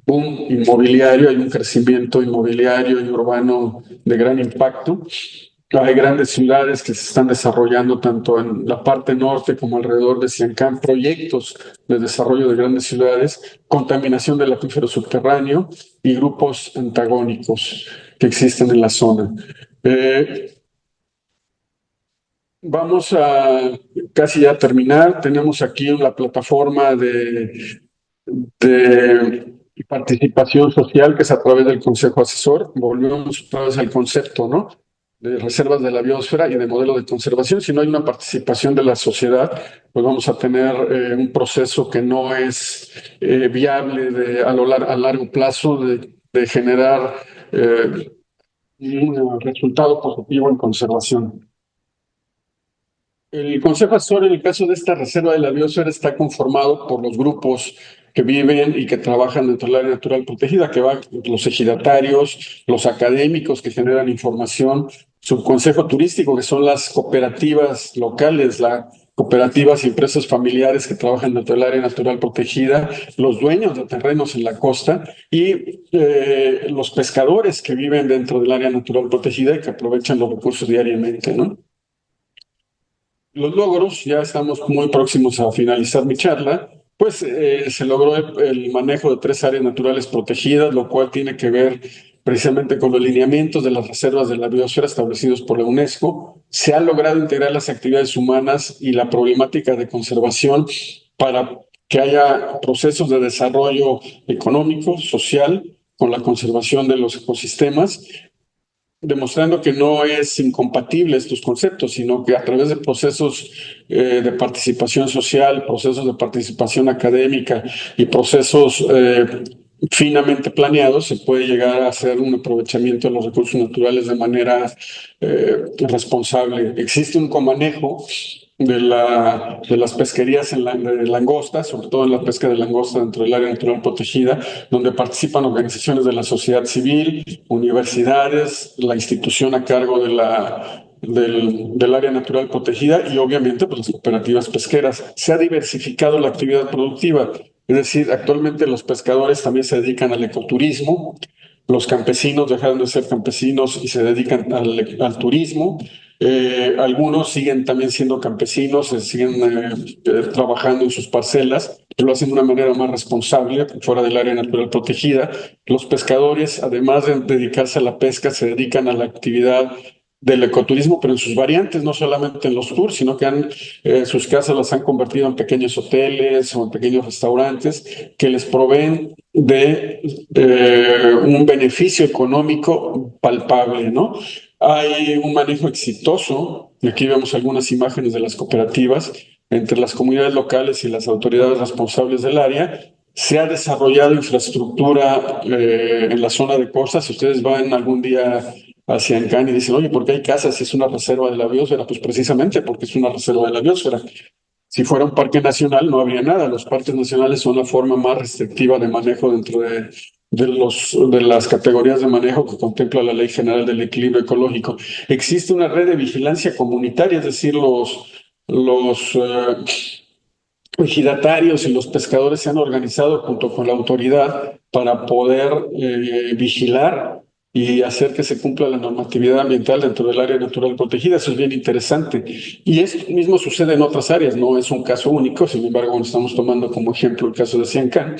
boom inmobiliario, hay un crecimiento inmobiliario y urbano de gran impacto. Hay grandes ciudades que se están desarrollando tanto en la parte norte como alrededor de Siancán, proyectos de desarrollo de grandes ciudades, contaminación del acuífero subterráneo y grupos antagónicos que existen en la zona. Vamos a casi ya terminar. Tenemos aquí la plataforma de participación social, que es a través del Consejo Asesor. Volvemos otra vez al concepto, ¿no? de reservas de la biosfera y de modelo de conservación. Si no hay una participación de la sociedad, pues vamos a tener un proceso que no es viable a largo plazo de generar un resultado positivo en conservación. El Consejo Asesor, en el caso de esta reserva de la biosfera, está conformado por los grupos que viven y que trabajan dentro del área natural protegida, que van los ejidatarios, los académicos que generan información, su consejo turístico, que son las cooperativas locales, las cooperativas y empresas familiares que trabajan dentro del área natural protegida, los dueños de terrenos en la costa y los pescadores que viven dentro del área natural protegida y que aprovechan los recursos diariamente, ¿no? Los logros, ya estamos muy próximos a finalizar mi charla, pues se logró el manejo de 3 áreas naturales protegidas, lo cual tiene que ver precisamente con los lineamientos de las reservas de la biosfera establecidos por la UNESCO. Se ha logrado integrar las actividades humanas y la problemática de conservación para que haya procesos de desarrollo económico, social, con la conservación de los ecosistemas, demostrando que no es incompatible estos conceptos, sino que a través de procesos de participación social, procesos de participación académica y procesos finamente planeados, se puede llegar a hacer un aprovechamiento de los recursos naturales de manera responsable. Existe un comanejo de las pesquerías de langosta, sobre todo en la pesca de langosta dentro del área natural protegida, donde participan organizaciones de la sociedad civil, universidades, la institución a cargo del área natural protegida y obviamente pues, las cooperativas pesqueras. Se ha diversificado la actividad productiva, es decir, actualmente los pescadores también se dedican al ecoturismo, los campesinos dejaron de ser campesinos y se dedican al turismo. Algunos siguen también siendo campesinos, siguen trabajando en sus parcelas, pero lo hacen de una manera más responsable, fuera del área natural protegida. Los pescadores, además de dedicarse a la pesca, se dedican a la actividad del ecoturismo, pero en sus variantes, no solamente en los tours, sino que sus casas las han convertido en pequeños hoteles o en pequeños restaurantes que les proveen de un beneficio económico palpable, ¿no? Hay un manejo exitoso, y aquí vemos algunas imágenes de las cooperativas, entre las comunidades locales y las autoridades responsables del área. Se ha desarrollado infraestructura en la zona de costa. Si ustedes van algún día hacia Ancán y dicen, oye, ¿por qué hay casas si es una reserva de la biosfera? Pues precisamente porque es una reserva de la biosfera. Si fuera un parque nacional no habría nada. Los parques nacionales son la forma más restrictiva de manejo dentro de las categorías de manejo que contempla la Ley General del Equilibrio Ecológico. Existe una red de vigilancia comunitaria, es decir, los ejidatarios y los pescadores se han organizado junto con la autoridad para poder vigilar y hacer que se cumpla la normatividad ambiental dentro del área natural protegida. Eso es bien interesante. Y esto mismo sucede en otras áreas, no es un caso único, sin embargo, estamos tomando como ejemplo el caso de Siancán.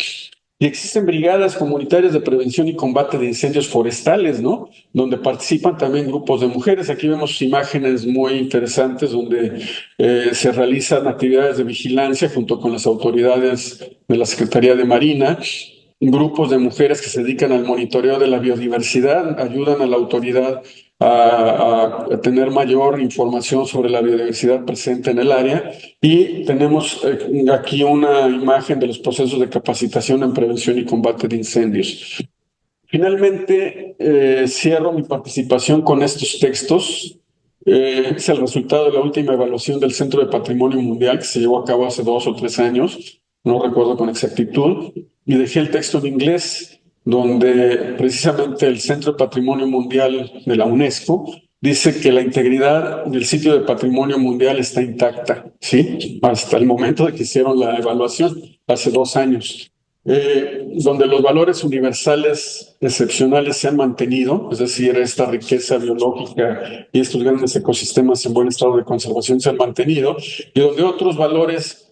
Y existen brigadas comunitarias de prevención y combate de incendios forestales, ¿no? Donde participan también grupos de mujeres. Aquí vemos imágenes muy interesantes donde se realizan actividades de vigilancia junto con las autoridades de la Secretaría de Marina. Grupos de mujeres que se dedican al monitoreo de la biodiversidad, ayudan a la autoridad a tener mayor información sobre la biodiversidad presente en el área. Y tenemos aquí una imagen de los procesos de capacitación en prevención y combate de incendios. Finalmente, cierro mi participación con estos textos. Es el resultado de la última evaluación del Centro de Patrimonio Mundial que se llevó a cabo hace 2 o 3 años, no recuerdo con exactitud, y dejé el texto en inglés, donde precisamente el Centro de Patrimonio Mundial de la UNESCO dice que la integridad del sitio de patrimonio mundial está intacta, ¿sí? Hasta el momento de que hicieron la evaluación, hace 2 años. Donde los valores universales excepcionales se han mantenido, es decir, esta riqueza biológica y estos grandes ecosistemas en buen estado de conservación se han mantenido, y donde otros valores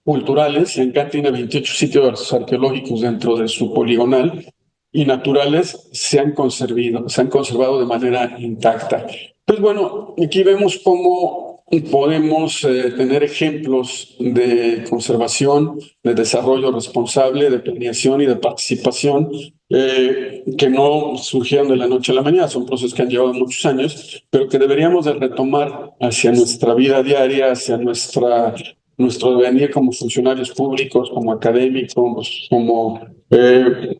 culturales, y acá tiene 28 sitios arqueológicos dentro de su poligonal, y naturales se han conservado de manera intacta. Pues bueno, aquí vemos cómo podemos tener ejemplos de conservación, de desarrollo responsable, de planeación y de participación que no surgieron de la noche a la mañana, son procesos que han llevado muchos años, pero que deberíamos de retomar hacia nuestra vida diaria, hacia nuestro devenir como funcionarios públicos, como académicos, como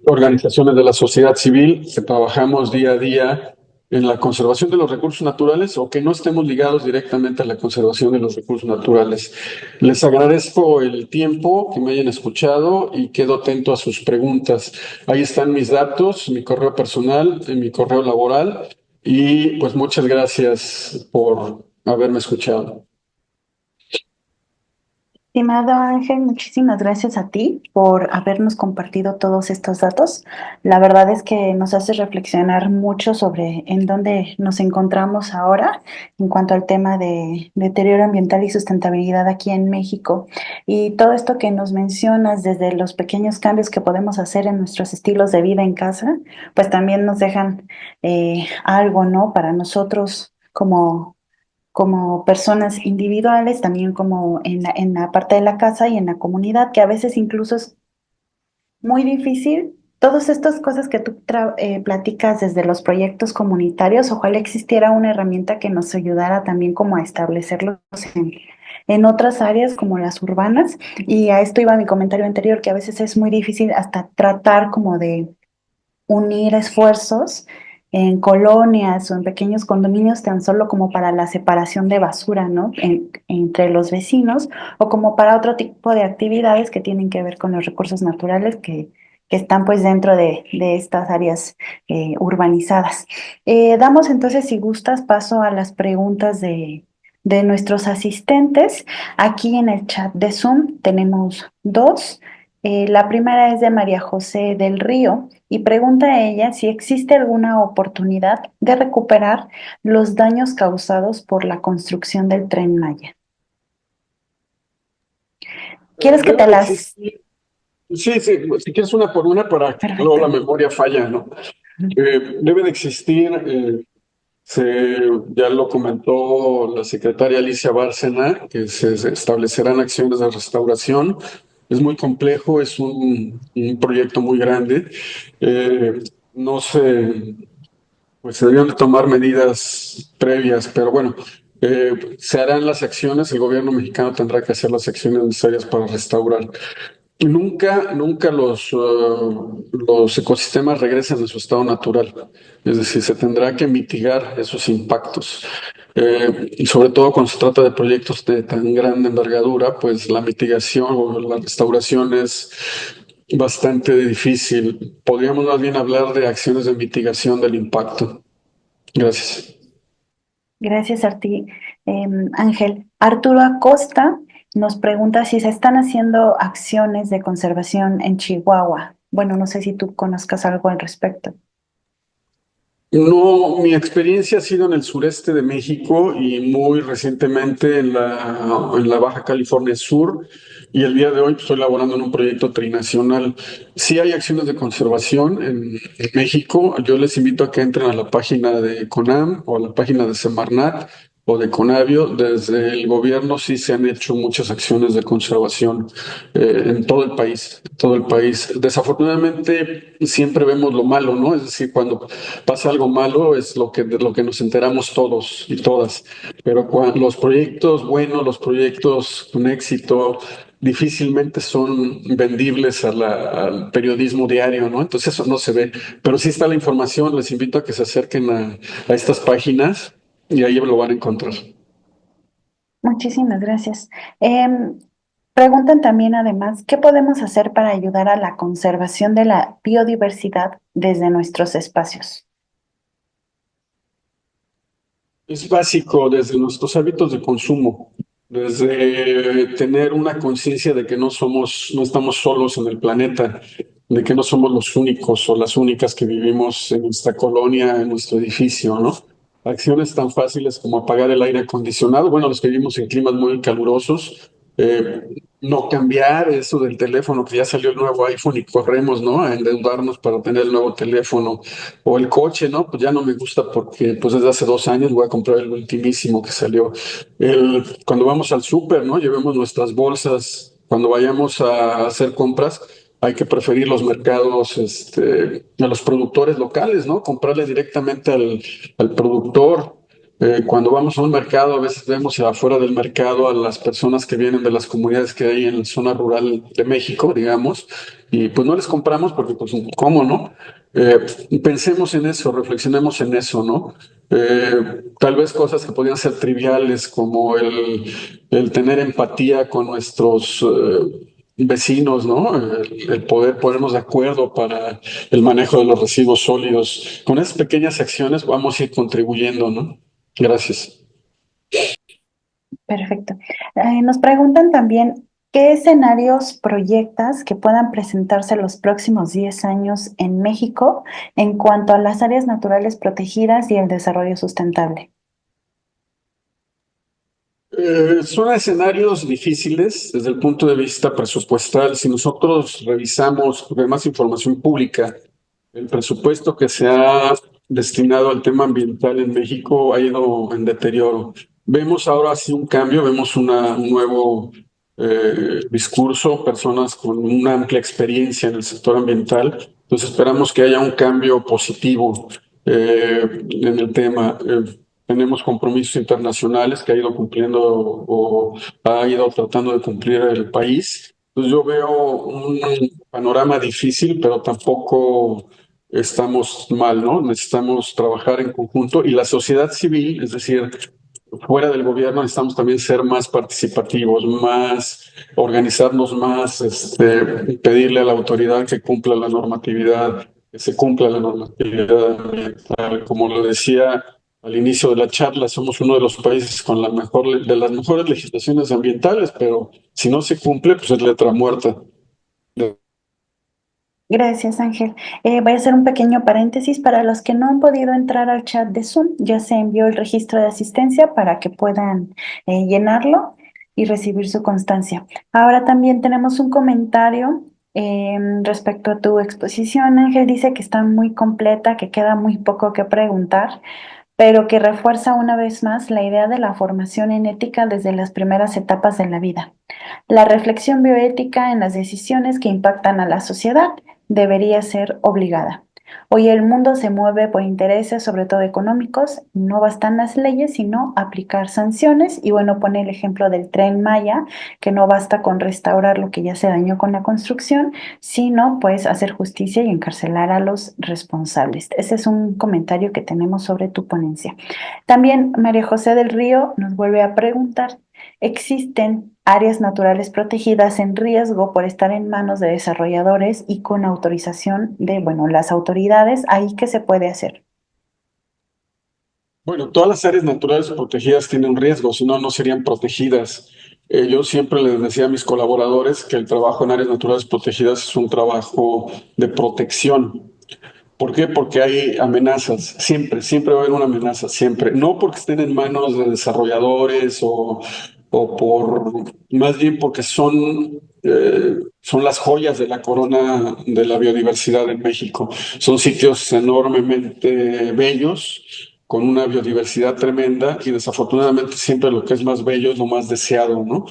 organizaciones de la sociedad civil, que trabajamos día a día en la conservación de los recursos naturales o que no estemos ligados directamente a la conservación de los recursos naturales. Les agradezco el tiempo que me hayan escuchado y quedo atento a sus preguntas. Ahí están mis datos, mi correo personal, mi correo laboral y pues muchas gracias por haberme escuchado. Estimado Ángel, muchísimas gracias a ti por habernos compartido todos estos datos. La verdad es que nos hace reflexionar mucho sobre en dónde nos encontramos ahora en cuanto al tema de deterioro ambiental y sustentabilidad aquí en México. Y todo esto que nos mencionas desde los pequeños cambios que podemos hacer en nuestros estilos de vida en casa, pues también nos dejan algo, ¿no? Para nosotros como personas individuales, también como en la parte de la casa y en la comunidad, que a veces incluso es muy difícil. Todas estas cosas que tú platicas desde los proyectos comunitarios, ojalá existiera una herramienta que nos ayudara también como a establecerlos en otras áreas como las urbanas. Y a esto iba mi comentario anterior, que a veces es muy difícil hasta tratar como de unir esfuerzos en colonias o en pequeños condominios tan solo como para la separación de basura, ¿no? Entre los vecinos o como para otro tipo de actividades que tienen que ver con los recursos naturales que están pues dentro de estas áreas urbanizadas. Damos entonces, si gustas, paso a las preguntas de nuestros asistentes. Aquí en el chat de Zoom tenemos dos. La primera es de María José del Río y pregunta a ella si existe alguna oportunidad de recuperar los daños causados por la construcción del Tren Maya. ¿Quieres que Debe te de las... existir, sí, sí, si quieres una por una para que luego Perfecto. la memoria falla, ¿no? Debe de existir, ya lo comentó la secretaria Alicia Bárcena, que se establecerán acciones de restauración. Es muy complejo, es un proyecto muy grande. Eh, no sé, pues se debieron de tomar medidas previas, pero bueno, se harán las acciones, el gobierno mexicano tendrá que hacer las acciones necesarias para restaurar. Nunca los ecosistemas regresan a su estado natural. Es decir, se tendrá que mitigar esos impactos. Y sobre todo cuando se trata de proyectos de tan grande envergadura, pues la mitigación o la restauración es bastante difícil. Podríamos más bien hablar de acciones de mitigación del impacto. Gracias. Gracias a ti, Ángel. Arturo Acosta nos pregunta si se están haciendo acciones de conservación en Chihuahua. Bueno, no sé si tú conozcas algo al respecto. No, mi experiencia ha sido en el sureste de México y muy recientemente en la Baja California Sur. Y el día de hoy pues, estoy laborando en un proyecto trinacional. Sí hay acciones de conservación en México. Yo les invito a que entren a la página de CONAM o a la página de Semarnat o de Conavio. Desde el gobierno sí se han hecho muchas acciones de conservación en todo el país, en todo el país. Desafortunadamente siempre vemos lo malo, ¿no? Es decir, cuando pasa algo malo es de lo que nos enteramos todos y todas. Pero cuando los proyectos buenos, los proyectos con éxito, difícilmente son vendibles al periodismo diario, ¿no? Entonces eso no se ve. Pero sí está la información. Les invito a que se acerquen a estas páginas y ahí lo van a encontrar. Muchísimas gracias. Em, Preguntan también además, ¿qué podemos hacer para ayudar a la conservación de la biodiversidad desde nuestros espacios? Es básico desde nuestros hábitos de consumo, desde tener una conciencia de que no estamos solos en el planeta, de que no somos los únicos o las únicas que vivimos en nuestra colonia, en nuestro edificio, ¿no? Acciones tan fáciles como apagar el aire acondicionado. Bueno, los que vivimos en climas muy calurosos, eh, no cambiar eso del teléfono, que ya salió el nuevo iPhone y corremos, ¿no? A endeudarnos para tener el nuevo teléfono. O el coche, ¿no? Pues ya no me gusta porque pues desde hace 2 años voy a comprar el ultimísimo que salió. Cuando vamos al súper, ¿no? Llevemos nuestras bolsas. Cuando vayamos a hacer compras, hay que preferir los mercados, a los productores locales, ¿no? Comprarle directamente al productor. Cuando vamos a un mercado, a veces vemos afuera del mercado a las personas que vienen de las comunidades que hay en la zona rural de México, digamos, y pues no les compramos porque, pues, ¿cómo no? Pensemos en eso, reflexionemos en eso, ¿no? Tal vez cosas que podrían ser triviales, como el tener empatía con nuestros vecinos, ¿no? El poder ponernos de acuerdo para el manejo de los residuos sólidos. Con esas pequeñas acciones vamos a ir contribuyendo, ¿no? Gracias. Perfecto. Nos preguntan también, ¿qué escenarios proyectas que puedan presentarse los próximos 10 años en México en cuanto a las áreas naturales protegidas y el desarrollo sustentable? Son escenarios difíciles desde el punto de vista presupuestal. Si nosotros revisamos más información pública, el presupuesto que se ha destinado al tema ambiental en México ha ido en deterioro. Vemos ahora sí un cambio, vemos un nuevo discurso, personas con una amplia experiencia en el sector ambiental. Entonces esperamos que haya un cambio positivo en el tema. Tenemos compromisos internacionales que ha ido cumpliendo o ha ido tratando de cumplir el país. Entonces yo veo un panorama difícil, pero tampoco estamos mal, ¿no? Necesitamos trabajar en conjunto y la sociedad civil, es decir, fuera del gobierno necesitamos también ser más participativos, más, organizarnos más, pedirle a la autoridad que cumpla la normatividad, que se cumpla la normatividad ambiental. Como lo decía al inicio de la charla, somos uno de los países con de las mejores legislaciones ambientales, pero si no se cumple, pues es letra muerta. Gracias, Ángel. Voy a hacer un pequeño paréntesis para los que no han podido entrar al chat de Zoom. Ya se envió el registro de asistencia para que puedan llenarlo y recibir su constancia. Ahora también tenemos un comentario respecto a tu exposición. Ángel dice que está muy completa, que queda muy poco que preguntar, pero que refuerza una vez más la idea de la formación en ética desde las primeras etapas de la vida. La reflexión bioética en las decisiones que impactan a la sociedad debería ser obligada. Hoy el mundo se mueve por intereses, sobre todo económicos. No bastan las leyes, sino aplicar sanciones. Y bueno, pone el ejemplo del Tren Maya, que no basta con restaurar lo que ya se dañó con la construcción, sino pues hacer justicia y encarcelar a los responsables. Ese es un comentario que tenemos sobre tu ponencia. También María José del Río nos vuelve a preguntar: ¿existen áreas naturales protegidas en riesgo por estar en manos de desarrolladores y con autorización de, bueno, las autoridades? ¿Ahí qué se puede hacer? Bueno, todas las áreas naturales protegidas tienen un riesgo, si no, no serían protegidas. Yo siempre les decía a mis colaboradores que el trabajo en áreas naturales protegidas es un trabajo de protección. ¿Por qué? Porque hay amenazas, siempre va a haber una amenaza, siempre. No porque estén en manos de desarrolladores más bien porque son las joyas de la corona de la biodiversidad en México. Son sitios enormemente bellos, con una biodiversidad tremenda y desafortunadamente siempre lo que es más bello es lo más deseado, ¿no?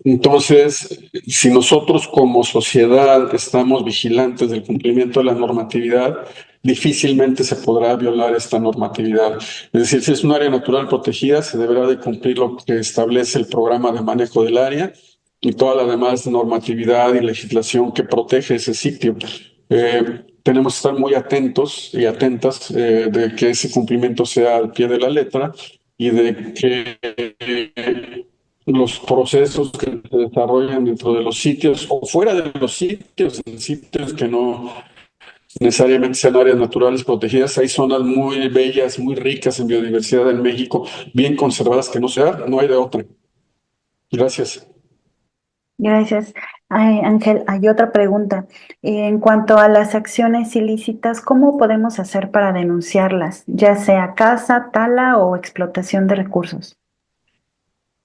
Entonces, si nosotros como sociedad estamos vigilantes del cumplimiento de la normatividad, difícilmente se podrá violar esta normatividad. Es decir, si es un área natural protegida, se deberá de cumplir lo que establece el programa de manejo del área y toda la demás normatividad y legislación que protege ese sitio. Tenemos que estar muy atentos y atentas de que ese cumplimiento sea al pie de la letra y de que los procesos que se desarrollan dentro de los sitios o fuera de los sitios, en sitios que no necesariamente sean áreas naturales protegidas. Hay zonas muy bellas, muy ricas en biodiversidad en México, bien conservadas que no se da, no hay de otra. Gracias. Gracias. Ay, Ángel, hay otra pregunta. En cuanto a las acciones ilícitas, ¿cómo podemos hacer para denunciarlas, ya sea caza, tala o explotación de recursos?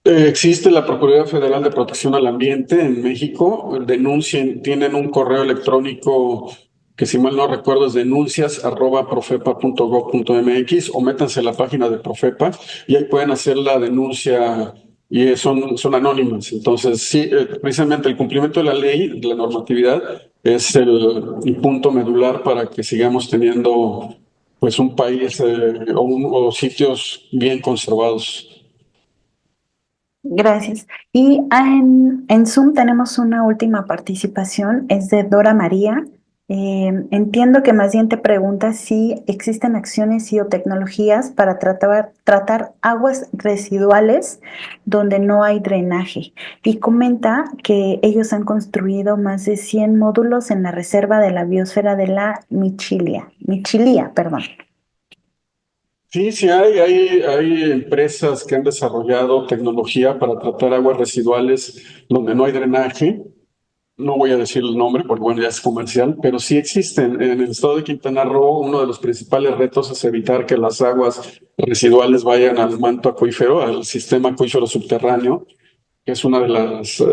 Existe la Procuraduría Federal de Protección al Ambiente en México. Denuncien, tienen un correo electrónico que, si mal no recuerdo, es denuncias@profepa.gov.mx, o métanse a la página de Profepa y ahí pueden hacer la denuncia, y son anónimas. Entonces, sí, precisamente el cumplimiento de la ley, de la normatividad, es el punto medular para que sigamos teniendo pues un país o sitios bien conservados. Gracias. Y en Zoom tenemos una última participación, es de Dora María. Entiendo que más bien te pregunta si existen acciones y o tecnologías para tratar aguas residuales donde no hay drenaje. Y comenta que ellos han construido más de 100 módulos en la reserva de la biosfera de la Michilia, perdón. Sí, sí hay empresas que han desarrollado tecnología para tratar aguas residuales donde no hay drenaje. No voy a decir el nombre porque, bueno, ya es comercial, pero sí existen. En el estado de Quintana Roo, uno de los principales retos es evitar que las aguas residuales vayan al manto acuífero, al sistema acuífero subterráneo, que es una de las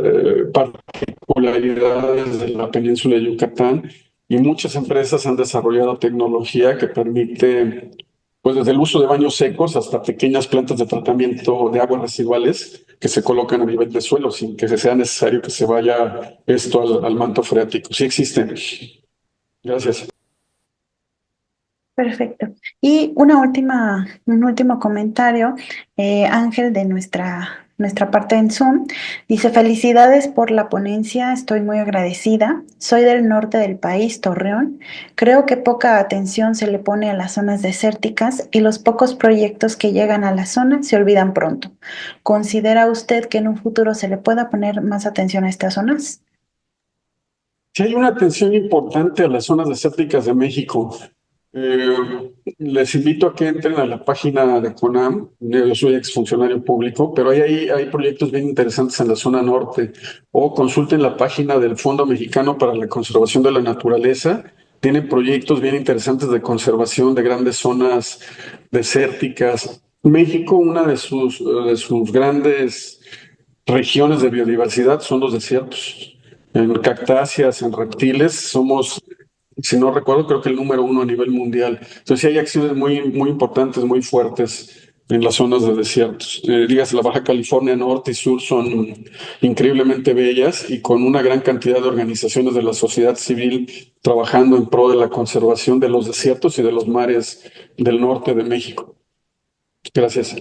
particularidades de la península de Yucatán. Y muchas empresas han desarrollado tecnología que permite, pues desde el uso de baños secos hasta pequeñas plantas de tratamiento de aguas residuales que se colocan a nivel de suelo sin que sea necesario que se vaya esto al manto freático. Sí existen. Gracias. Perfecto. Y un último comentario, Ángel, de nuestra parte en Zoom, dice: felicidades por la ponencia, estoy muy agradecida. Soy del norte del país, Torreón. Creo que poca atención se le pone a las zonas desérticas y los pocos proyectos que llegan a la zona se olvidan pronto. ¿Considera usted que en un futuro se le pueda poner más atención a estas zonas? Sí hay una atención importante a las zonas desérticas de México. Les invito a que entren a la página de CONAM. Yo soy exfuncionario público, pero hay proyectos bien interesantes en la zona norte. O consulten la página del Fondo Mexicano para la Conservación de la Naturaleza. Tienen proyectos bien interesantes de conservación de grandes zonas desérticas. México, una de sus grandes regiones de biodiversidad son los desiertos. En cactáceas, en reptiles, somos, si no recuerdo, creo que el número uno a nivel mundial. Entonces, sí hay acciones muy importantes, muy fuertes en las zonas de desiertos. Dígase, la Baja California Norte y Sur son increíblemente bellas y con una gran cantidad de organizaciones de la sociedad civil trabajando en pro de la conservación de los desiertos y de los mares del norte de México. Gracias.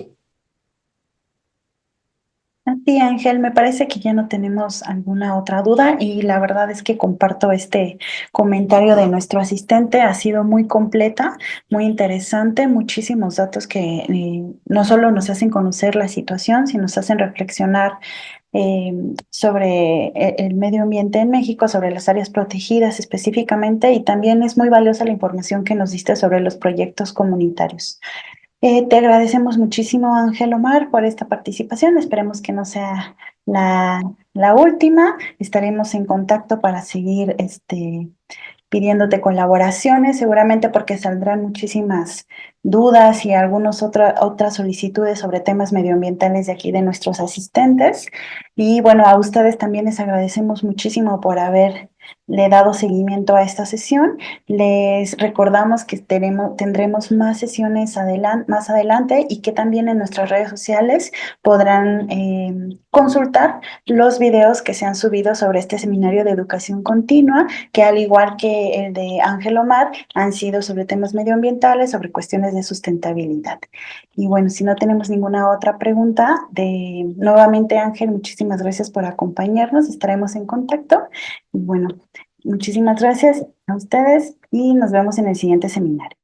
Sí, Ángel, me parece que ya no tenemos alguna otra duda y la verdad es que comparto este comentario de nuestro asistente. Ha sido muy completa, muy interesante, muchísimos datos que no solo nos hacen conocer la situación, sino nos hacen reflexionar eh, sobre el medio ambiente en México, sobre las áreas protegidas específicamente, y también es muy valiosa la información que nos diste sobre los proyectos comunitarios. Te agradecemos muchísimo, Ángel Omar, por esta participación. Esperemos que no sea la última. Estaremos en contacto para seguir pidiéndote colaboraciones, seguramente porque saldrán muchísimas dudas y algunas otras solicitudes sobre temas medioambientales de aquí de nuestros asistentes. Y bueno, a ustedes también les agradecemos muchísimo por haberle dado seguimiento a esta sesión. Les recordamos que tendremos más sesiones más adelante y que también en nuestras redes sociales podrán consultar los videos que se han subido sobre este seminario de educación continua, que al igual que el de Ángel Omar, han sido sobre temas medioambientales, sobre cuestiones de sustentabilidad. Y bueno, si no tenemos ninguna otra pregunta, nuevamente Ángel, muchísimas gracias por acompañarnos, estaremos en contacto. Y bueno, muchísimas gracias a ustedes y nos vemos en el siguiente seminario.